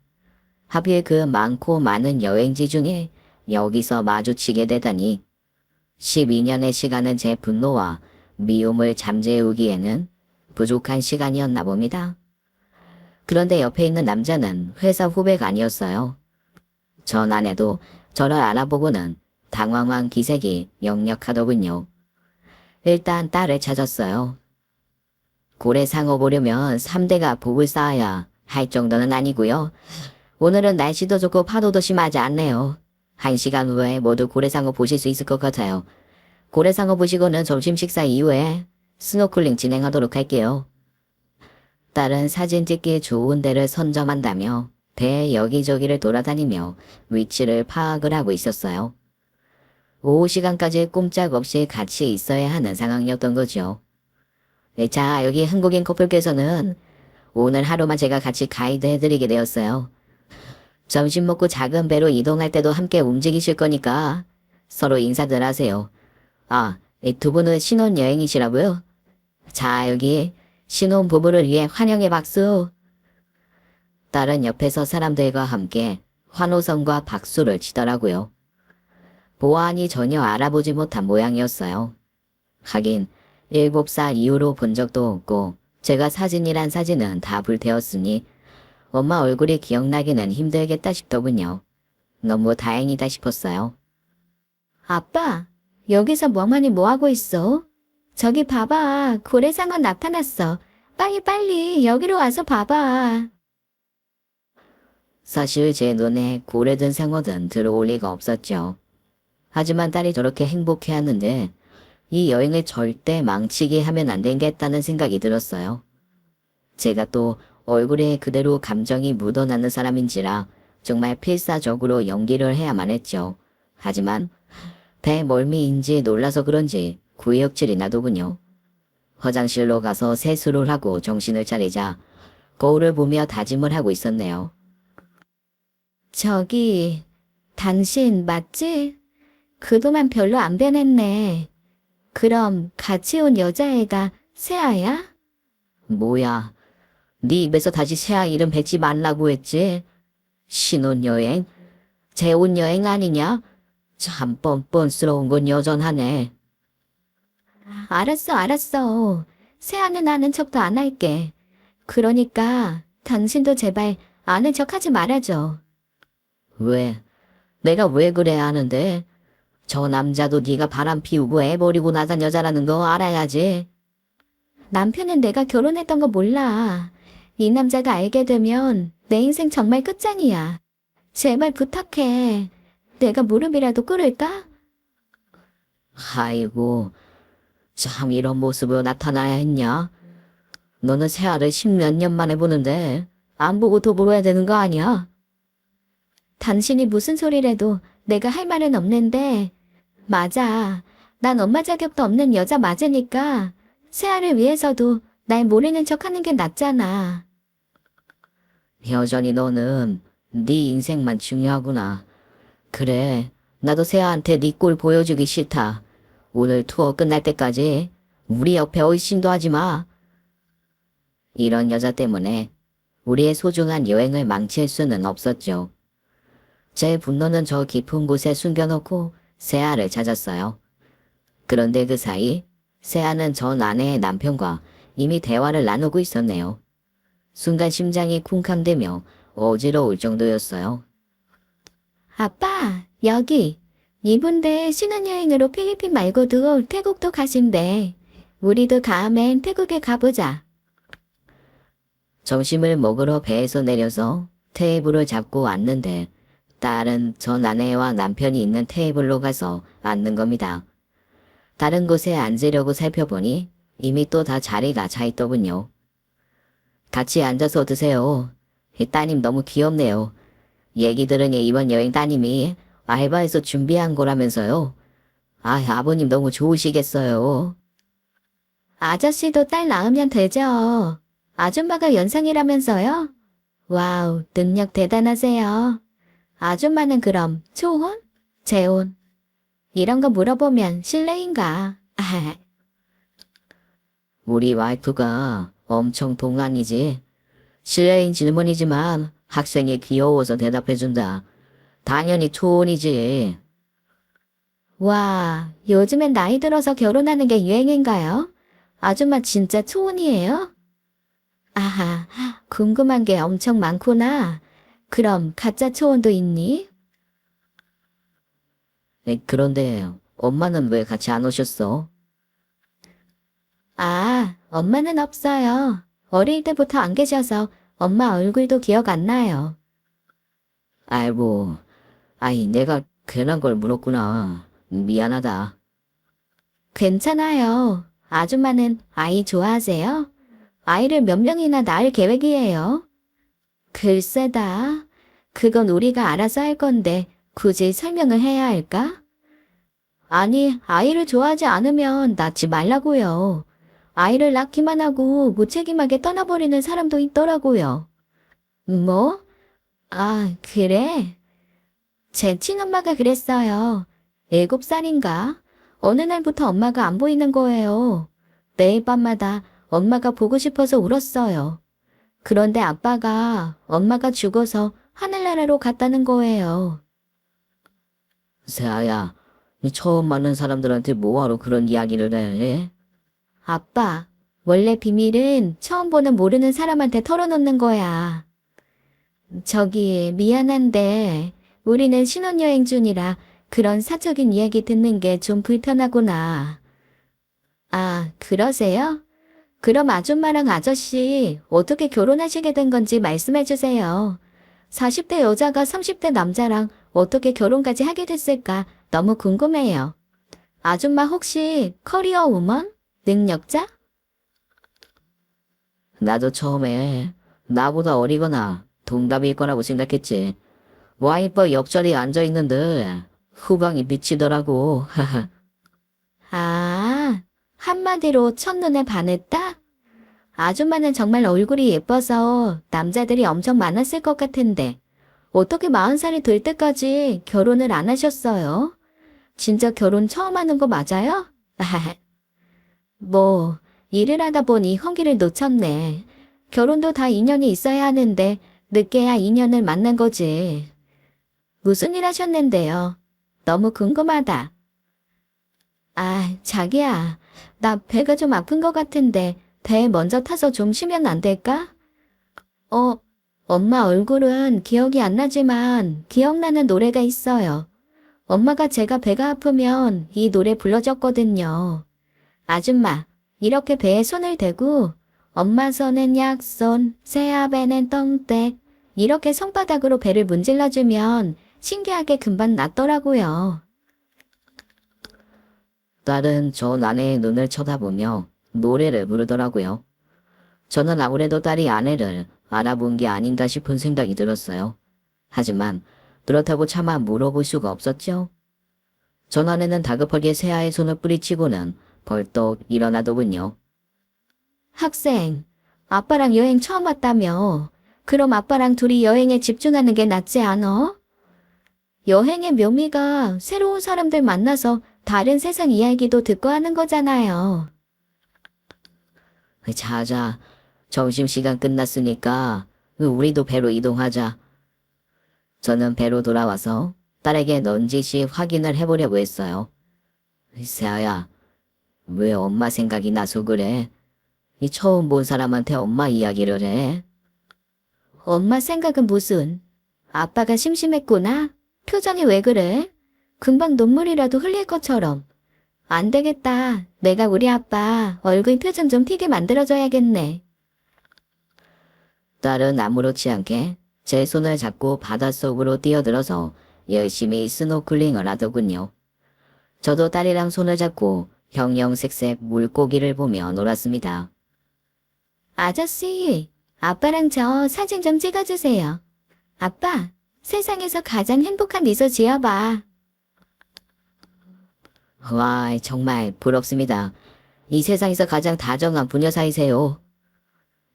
하필 그 많고 많은 여행지 중에 여기서 마주치게 되다니 12년의 시간은 제 분노와 미움을 잠재우기에는 부족한 시간이었나 봅니다. 그런데 옆에 있는 남자는 회사 후배가 아니었어요. 전 아내도 저를 알아보고는 당황한 기색이 역력하더군요. 일단 딸을 찾았어요. 고래상어 보려면 3대가 복을 쌓아야 할 정도는 아니고요. 오늘은 날씨도 좋고 파도도 심하지 않네요. 1시간 후에 모두 고래상어 보실 수 있을 것 같아요. 고래상어 보시고는 점심 식사 이후에 스노클링 진행하도록 할게요. 딸은 사진 찍기 좋은 데를 선점한다며 배 여기저기를 돌아다니며 위치를 파악을 하고 있었어요. 오후 시간까지 꼼짝없이 같이 있어야 하는 상황이었던 거죠. 자, 여기 한국인 커플께서는 오늘 하루만 제가 같이 가이드 해드리게 되었어요. 점심 먹고 작은 배로 이동할 때도 함께 움직이실 거니까 서로 인사들 하세요. 이 두 분은 신혼여행이시라고요? 자, 여기 신혼부부를 위해 환영의 박수. 딸은 옆에서 사람들과 함께 환호성과 박수를 치더라고요. 보아하니 전혀 알아보지 못한 모양이었어요. 하긴 7살 이후로 본 적도 없고 제가 사진이란 사진은 다 불태웠으니 엄마 얼굴이 기억나기는 힘들겠다 싶더군요. 너무 다행이다 싶었어요. 아빠, 여기서 멍하니 뭐하고 있어? 저기 봐봐. 고래상어 나타났어. 빨리 여기로 와서 봐봐. 사실 제 눈에 고래든 상어든 들어올 리가 없었죠. 하지만 딸이 저렇게 행복해하는데 이 여행을 절대 망치게 하면 안 되겠다는 생각이 들었어요. 제가 또 얼굴에 그대로 감정이 묻어나는 사람인지라 정말 필사적으로 연기를 해야만 했죠. 하지만 배 멀미인지 놀라서 그런지 구역질이 나더군요. 화장실로 가서 세수를 하고 정신을 차리자 거울을 보며 다짐을 하고 있었네요. 저기, 당신 맞지? 그동안 별로 안 변했네. 그럼 같이 온 여자애가 세아야? 뭐야, 네 입에서 다시 새아 이름 뱉지 말라고 했지? 신혼여행? 재혼여행 아니냐? 참 뻔뻔스러운 건 여전하네. 알았어. 세아는 아는 척도 안 할게. 그러니까 당신도 제발 아는 척 하지 말아줘. 왜? 내가 왜 그래야 하는데? 저 남자도 네가 바람 피우고 애 버리고 나간 여자라는 거 알아야지. 남편은 내가 결혼했던 거 몰라. 이 남자가 알게 되면 내 인생 정말 끝장이야. 제발 부탁해. 내가 무릎이라도 꿇을까? 아이고, 참 이런 모습으로 나타나야 했냐? 너는 새아를 10몇 년 만에 보는데 안 보고 도보로야 되는 거 아니야? 당신이 무슨 소리래도 내가 할 말은 없는데, 맞아. 난 엄마 자격도 없는 여자 맞으니까 세아를 위해서도 날 모르는 척 하는 게 낫잖아. 여전히 너는 네 인생만 중요하구나. 그래, 나도 새아한테 네 꼴 보여주기 싫다. 오늘 투어 끝날 때까지 우리 옆에 얼씬도 하지 마. 이런 여자 때문에 우리의 소중한 여행을 망칠 수는 없었죠. 제 분노는 저 깊은 곳에 숨겨놓고 세아를 찾았어요. 그런데 그 사이 세아는 전 아내의 남편과 이미 대화를 나누고 있었네요. 순간 심장이 쿵쾅대며 어지러울 정도였어요. 아빠, 여기. 이분들 신혼여행으로 필리핀 말고도 태국도 가신대. 우리도 다음엔 태국에 가보자. 점심을 먹으러 배에서 내려서 테이블을 잡고 앉는데 딸은 전 아내와 남편이 있는 테이블로 가서 앉는 겁니다. 다른 곳에 앉으려고 살펴보니 이미 또 다 자리가 차 있더군요. 같이 앉아서 드세요. 이 따님 너무 귀엽네요. 얘기 들으니 이번 여행 따님이 알바에서 준비한 거라면서요. 아, 아버님 너무 좋으시겠어요. 아저씨도 딸 낳으면 되죠. 아줌마가 연상이라면서요? 와우, 능력 대단하세요. 아줌마는 그럼 초혼? 재혼? 이런 거 물어보면 실례인가? 우리 와이프가 엄청 동안이지. 실례인 질문이지만 학생이 귀여워서 대답해준다. 당연히 초혼이지. 와, 요즘엔 나이 들어서 결혼하는 게 유행인가요? 아줌마 진짜 초혼이에요? 아하, 궁금한 게 엄청 많구나. 그럼 가짜 초혼도 있니? 그런데 엄마는 왜 같이 안 오셨어? 아, 엄마는 없어요. 어릴 때부터 안 계셔서 엄마 얼굴도 기억 안 나요. 아이고, 아이 내가 괜한 걸 물었구나. 미안하다. 괜찮아요. 아줌마는 아이 좋아하세요? 아이를 몇 명이나 낳을 계획이에요? 글쎄다. 그건 우리가 알아서 할 건데 굳이 설명을 해야 할까? 아니, 아이를 좋아하지 않으면 낳지 말라고요. 아이를 낳기만 하고 무책임하게 떠나버리는 사람도 있더라고요. 뭐? 아, 그래? 제 친엄마가 그랬어요. 7살인가? 어느 날부터 엄마가 안 보이는 거예요. 매일 밤마다 엄마가 보고 싶어서 울었어요. 그런데 아빠가 엄마가 죽어서 하늘나라로 갔다는 거예요. 세아야, 처음 만난 사람들한테 뭐하러 그런 이야기를 해? 아빠, 원래 비밀은 처음 보는 모르는 사람한테 털어놓는 거야. 저기, 미안한데, 우리는 신혼여행 중이라 그런 사적인 이야기 듣는 게 좀 불편하구나. 아, 그러세요? 그럼 아줌마랑 아저씨 어떻게 결혼하시게 된 건지 말씀해 주세요. 40대 여자가 30대 남자랑 어떻게 결혼까지 하게 됐을까 너무 궁금해요. 아줌마 혹시 커리어 우먼? 능력자? 나도 처음에 나보다 어리거나 동갑일 거라고 생각했지. 와이퍼 옆자리에 앉아있는데 후광이 비치더라고. 아, 한마디로 첫눈에 반했다? 아줌마는 정말 얼굴이 예뻐서 남자들이 엄청 많았을 것 같은데 어떻게 40살이 될 때까지 결혼을 안 하셨어요? 진짜 결혼 처음 하는 거 맞아요? 뭐, 일을 하다 보니 헌기를 놓쳤네. 결혼도 다 인연이 있어야 하는데 늦게야 인연을 만난 거지. 무슨 일 하셨는데요? 너무 궁금하다. 아, 자기야. 나 배가 좀 아픈 것 같은데 배 먼저 타서 좀 쉬면 안 될까? 어, 엄마 얼굴은 기억이 안 나지만 기억나는 노래가 있어요. 엄마가 제가 배가 아프면 이 노래 불러줬거든요. 아줌마, 이렇게 배에 손을 대고 엄마 손엔 약손, 새아배는 똥대 이렇게 손바닥으로 배를 문질러주면 신기하게 금방 낫더라고요. 딸은 전 아내의 눈을 쳐다보며 노래를 부르더라고요. 저는 아무래도 딸이 아내를 알아본 게 아닌가 싶은 생각이 들었어요. 하지만 그렇다고 차마 물어볼 수가 없었죠. 전 아내는 다급하게 새아의 손을 뿌리치고는 벌떡 일어나더군요. 학생, 아빠랑 여행 처음 왔다며. 그럼 아빠랑 둘이 여행에 집중하는 게 낫지 않아? 여행의 묘미가 새로운 사람들 만나서 다른 세상 이야기도 듣고 하는 거잖아요. 자자, 점심시간 끝났으니까 우리도 배로 이동하자. 저는 배로 돌아와서 딸에게 넌지시 확인을 해보려고 했어요. 새아야, 왜 엄마 생각이 나서 그래? 이 처음 본 사람한테 엄마 이야기를 해? 엄마 생각은 무슨? 아빠가 심심했구나? 표정이 왜 그래? 금방 눈물이라도 흘릴 것처럼. 안 되겠다. 내가 우리 아빠 얼굴 표정 좀 튀게 만들어줘야겠네. 딸은 아무렇지 않게 제 손을 잡고 바닷속으로 뛰어들어서 열심히 스노클링을 하더군요. 저도 딸이랑 손을 잡고 형형색색 물고기를 보며 놀았습니다. 아저씨, 아빠랑 저 사진 좀 찍어주세요. 아빠, 세상에서 가장 행복한 미소 지어봐. 와, 정말 부럽습니다. 이 세상에서 가장 다정한 부녀 사이세요.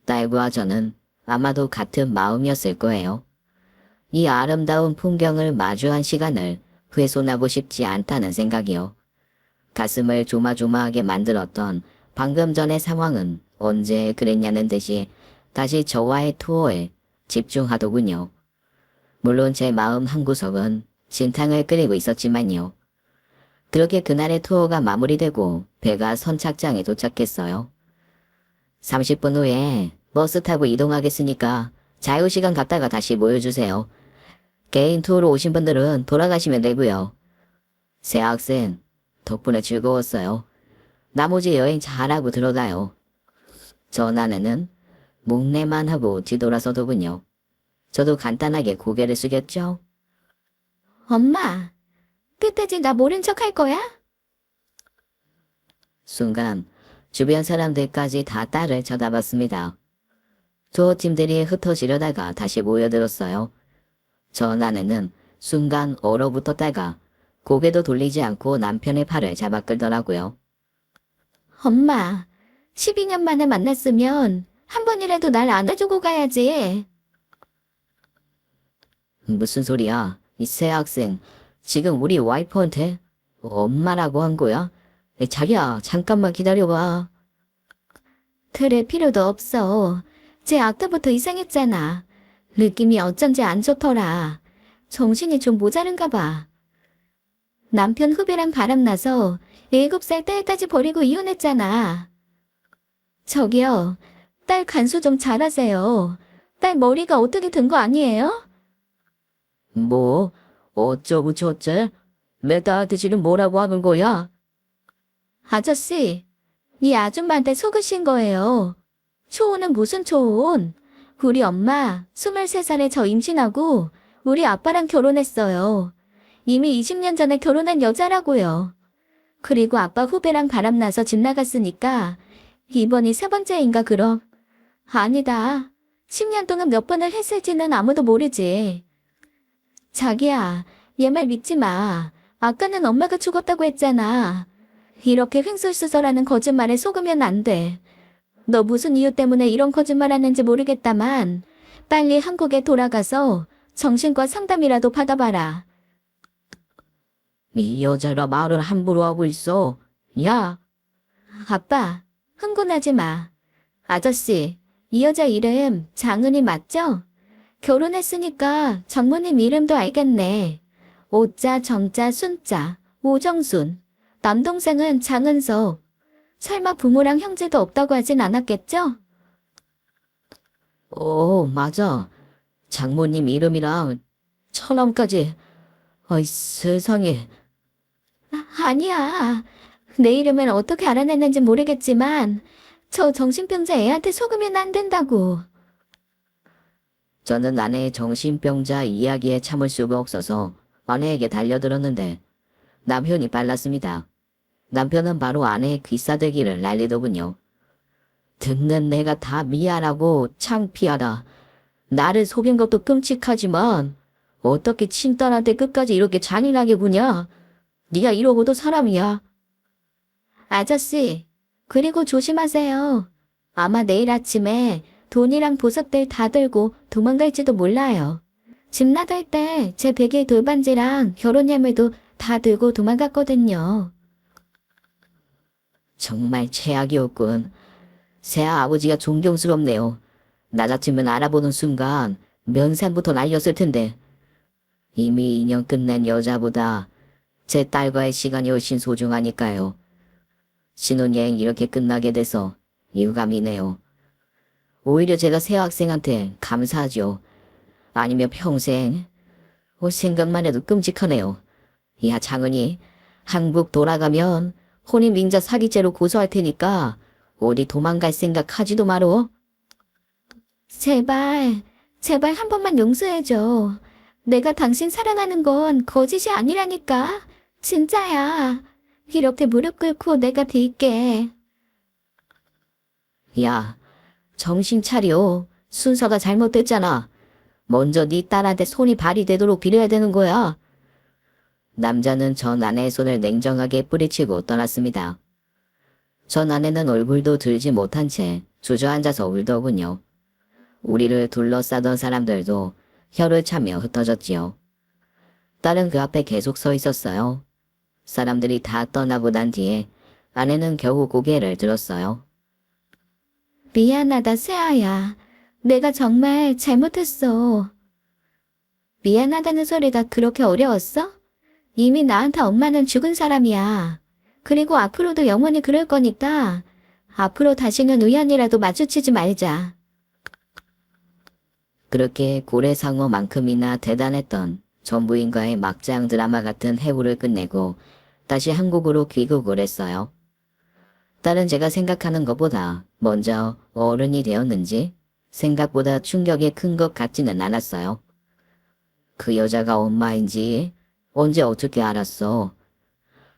딸과 저는 아마도 같은 마음이었을 거예요. 이 아름다운 풍경을 마주한 시간을 훼손하고 싶지 않다는 생각이요. 가슴을 조마조마하게 만들었던 방금 전의 상황은 언제 그랬냐는 듯이 다시 저와의 투어에 집중하더군요. 물론 제 마음 한구석은 진탕을 끓이고 있었지만요. 그렇게 그날의 투어가 마무리되고 배가 선착장에 도착했어요. 30분 후에 버스 타고 이동하겠으니까 자유시간 갖다가 다시 모여주세요. 개인 투어로 오신 분들은 돌아가시면 되고요. 새 학생, 덕분에 즐거웠어요. 나머지 여행 잘하고 들어가요. 전 아내는 목례만 하고 뒤돌아서더군요. 저도 간단하게 고개를 숙였죠. 엄마, 끝까지 나 모른 척 할 거야? 순간 주변 사람들까지 다 딸을 쳐다봤습니다. 투어팀들이 흩어지려다가 다시 모여들었어요. 전 아내는 순간 얼어붙었다가 고개도 돌리지 않고 남편의 팔을 잡아 끌더라고요. 엄마, 12년 만에 만났으면 한 번이라도 날 안아주고 가야지. 무슨 소리야? 이 새 학생, 지금 우리 와이프한테 엄마라고 한 거야? 자기야, 잠깐만 기다려봐. 그럴 필요도 없어. 제 아까부터 이상했잖아. 느낌이 어쩐지 안 좋더라. 정신이 좀 모자른가 봐. 남편 후배랑 바람나서 7살 딸까지 버리고 이혼했잖아. 저기요, 딸 간수 좀 잘하세요. 딸 머리가 어떻게 된 거 아니에요? 뭐, 어쩌고 저쩌? 메다한테 지금 뭐라고 하는 거야? 아저씨, 이 아줌마한테 속으신 거예요. 초혼은 무슨 초혼? 우리 엄마 23살에 저 임신하고 우리 아빠랑 결혼했어요. 이미 20년 전에 결혼한 여자라고요. 그리고 아빠 후배랑 바람나서 집 나갔으니까 이번이 세 번째인가 그럼? 아니다. 10년 동안 몇 번을 했을지는 아무도 모르지. 자기야, 얘 말 믿지 마. 아까는 엄마가 죽었다고 했잖아. 이렇게 횡설수설하는 거짓말에 속으면 안 돼. 너 무슨 이유 때문에 이런 거짓말 하는지 모르겠다만 빨리 한국에 돌아가서 정신과 상담이라도 받아봐라. 이 여자가 말을 함부로 하고 있어. 야, 아빠, 흥분하지 마. 아저씨, 이 여자 이름 장은이 맞죠? 결혼했으니까 장모님 이름도 알겠네. 오자, 정자, 순자, 오정순. 남동생은 장은석. 설마 부모랑 형제도 없다고 하진 않았겠죠? 맞아. 장모님 이름이랑 처남까지. 어이, 세상에. 아니야. 내 이름을 어떻게 알아냈는지 모르겠지만 저 정신병자 애한테 속으면 안 된다고. 저는 아내의 정신병자 이야기에 참을 수가 없어서 아내에게 달려들었는데 남편이 빨랐습니다. 남편은 바로 아내의 귀싸대기를 날리더군요. 듣는 내가 다 미안하고 창피하다. 나를 속인 것도 끔찍하지만 어떻게 친딸한테 끝까지 이렇게 잔인하게 구냐? 네가 이러고도 사람이야. 아저씨, 그리고 조심하세요. 아마 내일 아침에 돈이랑 보석들 다 들고 도망갈지도 몰라요. 집 나갈 때 제 베개 돌반지랑 결혼 예물도 다 들고 도망갔거든요. 정말 최악이었군. 새아 아버지가 존경스럽네요. 나 같으면 알아보는 순간 면상부터 날렸을 텐데. 이미 인연 끝낸 여자보다 제 딸과의 시간이 훨씬 소중하니까요. 신혼여행 이렇게 끝나게 돼서 유감이네요. 오히려 제가 새 학생한테 감사하죠. 아니면 평생. 생각만 해도 끔찍하네요. 야, 장은이, 한국 돌아가면 혼인민자 사기죄로 고소할 테니까 어디 도망갈 생각 하지도 마로. 제발, 제발 한 번만 용서해줘. 내가 당신 사랑하는 건 거짓이 아니라니까. 진짜야. 이렇게 무릎 꿇고 내가 빌게. 야, 정신 차려. 순서가 잘못됐잖아. 먼저 네 딸한테 손이 발이 되도록 빌어야 되는 거야. 남자는 전 아내의 손을 냉정하게 뿌리치고 떠났습니다. 전 아내는 얼굴도 들지 못한 채 주저앉아서 울더군요. 우리를 둘러싸던 사람들도 혀를 차며 흩어졌지요. 딸은 그 앞에 계속 서 있었어요. 사람들이 다 떠나고 난 뒤에 아내는 겨우 고개를 들었어요. 미안하다, 세아야. 내가 정말 잘못했어. 미안하다는 소리가 그렇게 어려웠어? 이미 나한테 엄마는 죽은 사람이야. 그리고 앞으로도 영원히 그럴 거니까 앞으로 다시는 우연이라도 마주치지 말자. 그렇게 고래상어만큼이나 대단했던 전부인과의 막장 드라마 같은 해고를 끝내고 다시 한국으로 귀국을 했어요. 딸은 제가 생각하는 것보다 먼저 어른이 되었는지 생각보다 충격이 큰 것 같지는 않았어요. 그 여자가 엄마인지 언제 어떻게 알았어?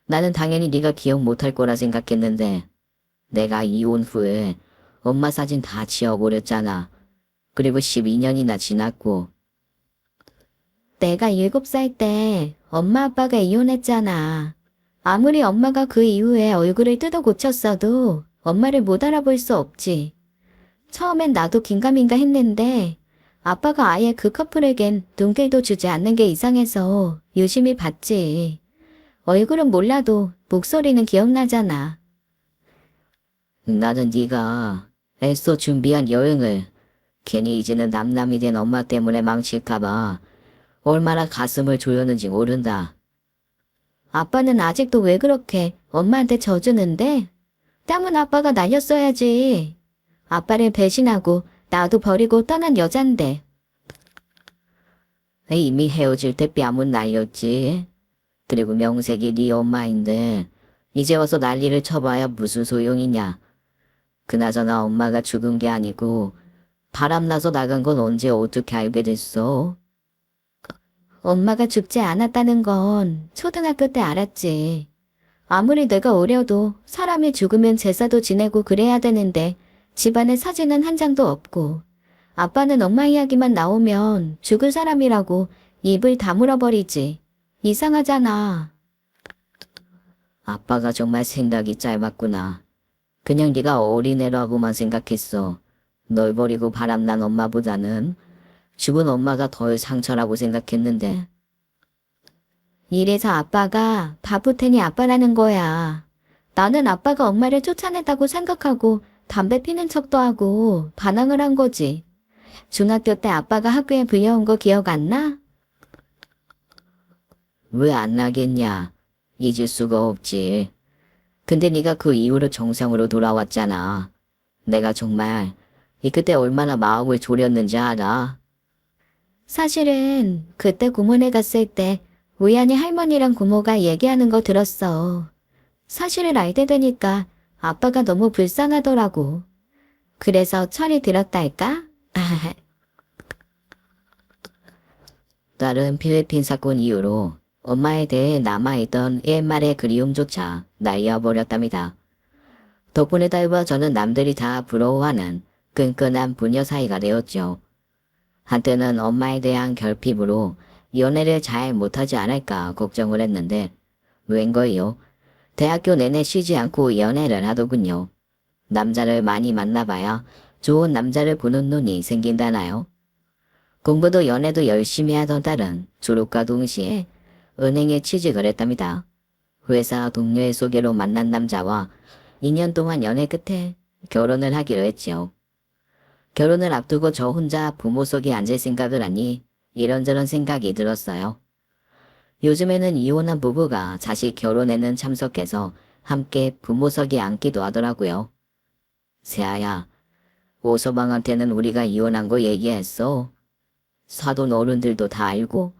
나는 당연히 네가 기억 못할 거라 생각했는데 내가 이혼 후에 엄마 사진 다 지워버렸잖아. 그리고 12년이나 지났고. 내가 7살 때 엄마 아빠가 이혼했잖아. 아무리 엄마가 그 이후에 얼굴을 뜯어 고쳤어도 엄마를 못 알아볼 수 없지. 처음엔 나도 긴가민가 했는데 아빠가 아예 그 커플에겐 눈길도 주지 않는 게 이상해서 유심히 봤지. 얼굴은 몰라도 목소리는 기억나잖아. 나는 네가 애써 준비한 여행을 괜히 이제는 남남이 된 엄마 때문에 망칠까봐 얼마나 가슴을 조였는지 모른다. 아빠는 아직도 왜 그렇게 엄마한테 져주는데? 땀은 아빠가 날렸어야지. 아빠를 배신하고 나도 버리고 떠난 여잔데. 이미 헤어질 때 뺨은 날렸지. 그리고 명색이 네 엄마인데 이제 와서 난리를 쳐봐야 무슨 소용이냐. 그나저나 엄마가 죽은 게 아니고 바람나서 나간 건 언제 어떻게 알게 됐어? 엄마가 죽지 않았다는 건 초등학교 때 알았지. 아무리 내가 어려도 사람이 죽으면 제사도 지내고 그래야 되는데 집안에 사진은 한 장도 없고 아빠는 엄마 이야기만 나오면 죽을 사람이라고 입을 다물어 버리지. 이상하잖아. 아빠가 정말 생각이 짧았구나. 그냥 네가 어린애라고만 생각했어. 널 버리고 바람난 엄마보다는 죽은 엄마가 덜 상처라고 생각했는데. 이래서 아빠가 바보탱이 아빠라는 거야. 나는 아빠가 엄마를 쫓아냈다고 생각하고 담배 피는 척도 하고 반항을 한 거지. 중학교 때 아빠가 학교에 불려온 거 기억 안 나? 왜 안 나겠냐. 잊을 수가 없지. 근데 네가 그 이후로 정상으로 돌아왔잖아. 내가 정말 그때 얼마나 마음을 졸였는지 알아. 사실은 그때 구몬에 갔을 때 우연히 할머니랑 고모가 얘기하는 거 들었어. 사실을 알게 되니까 아빠가 너무 불쌍하더라고. 그래서 철이 들었달까? 딸은 필리핀 사건 이후로 엄마에 대해 남아있던 옛말의 그리움조차 날려버렸답니다. 덕분에 딸과 저는 남들이 다 부러워하는 끈끈한 부녀 사이가 되었죠. 한때는 엄마에 대한 결핍으로 연애를 잘 못하지 않을까 걱정을 했는데 웬걸요? 대학교 내내 쉬지 않고 연애를 하더군요. 남자를 많이 만나봐야 좋은 남자를 보는 눈이 생긴다나요? 공부도 연애도 열심히 하던 딸은 졸업과 동시에 은행에 취직을 했답니다. 회사 동료의 소개로 만난 남자와 2년 동안 연애 끝에 결혼을 하기로 했지요. 결혼을 앞두고 저 혼자 부모석에 앉을 생각을 하니 이런저런 생각이 들었어요. 요즘에는 이혼한 부부가 자식 결혼에는 참석해서 함께 부모석에 앉기도 하더라고요. 세아야, 오서방한테는 우리가 이혼한 거 얘기했어. 사돈 어른들도 다 알고.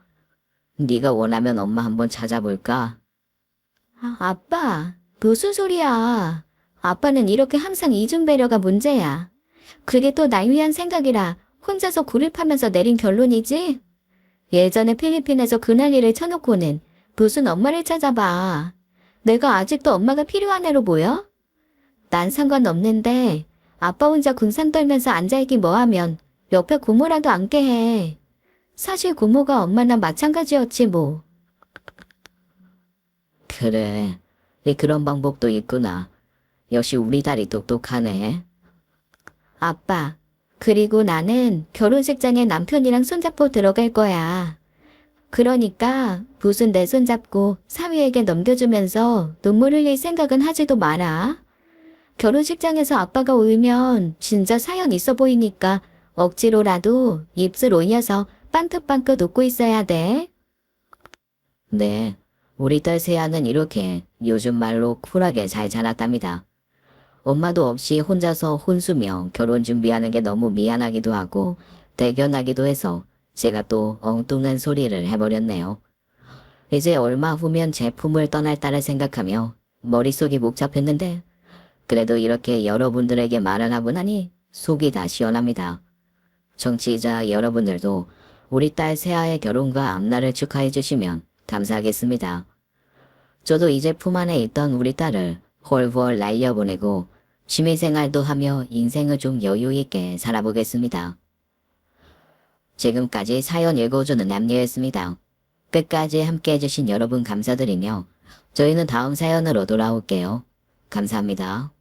네가 원하면 엄마 한번 찾아볼까? 아빠, 무슨 소리야. 아빠는 이렇게 항상 이중배려가 문제야. 그게 또 날 위한 생각이라 혼자서 굴을 파면서 내린 결론이지? 예전에 필리핀에서 그 난리를 쳐놓고는 무슨 엄마를 찾아봐. 내가 아직도 엄마가 필요한 애로 보여? 난 상관없는데 아빠 혼자 군산 떨면서 앉아있기 뭐하면 옆에 고모라도 앉게 해. 사실 고모가 엄마나 마찬가지였지 뭐. 그래, 그런 방법도 있구나. 역시 우리 딸이 똑똑하네. 아빠, 그리고 나는 결혼식장에 남편이랑 손잡고 들어갈 거야. 그러니까 무슨 내 손잡고 사위에게 넘겨주면서 눈물 흘릴 생각은 하지도 마라. 결혼식장에서 아빠가 울면 진짜 사연 있어 보이니까 억지로라도 입술 올려서 빵긋빵긋 웃고 있어야 돼. 네, 우리 딸 세아는 이렇게 요즘 말로 쿨하게 잘 자랐답니다. 엄마도 없이 혼자서 혼수며 결혼 준비하는 게 너무 미안하기도 하고 대견하기도 해서 제가 또 엉뚱한 소리를 해버렸네요. 이제 얼마 후면 제 품을 떠날 딸을 생각하며 머릿속이 복잡했는데 그래도 이렇게 여러분들에게 말을 하고 나니 속이 다 시원합니다. 청취자 여러분들도 우리 딸 세아의 결혼과 앞날을 축하해 주시면 감사하겠습니다. 저도 이제 품 안에 있던 우리 딸을 홀홀 날려보내고 취미생활도 하며 인생을 좀 여유있게 살아보겠습니다. 지금까지 사연 읽어주는 남녀였습니다. 끝까지 함께 해주신 여러분 감사드리며 저희는 다음 사연으로 돌아올게요. 감사합니다.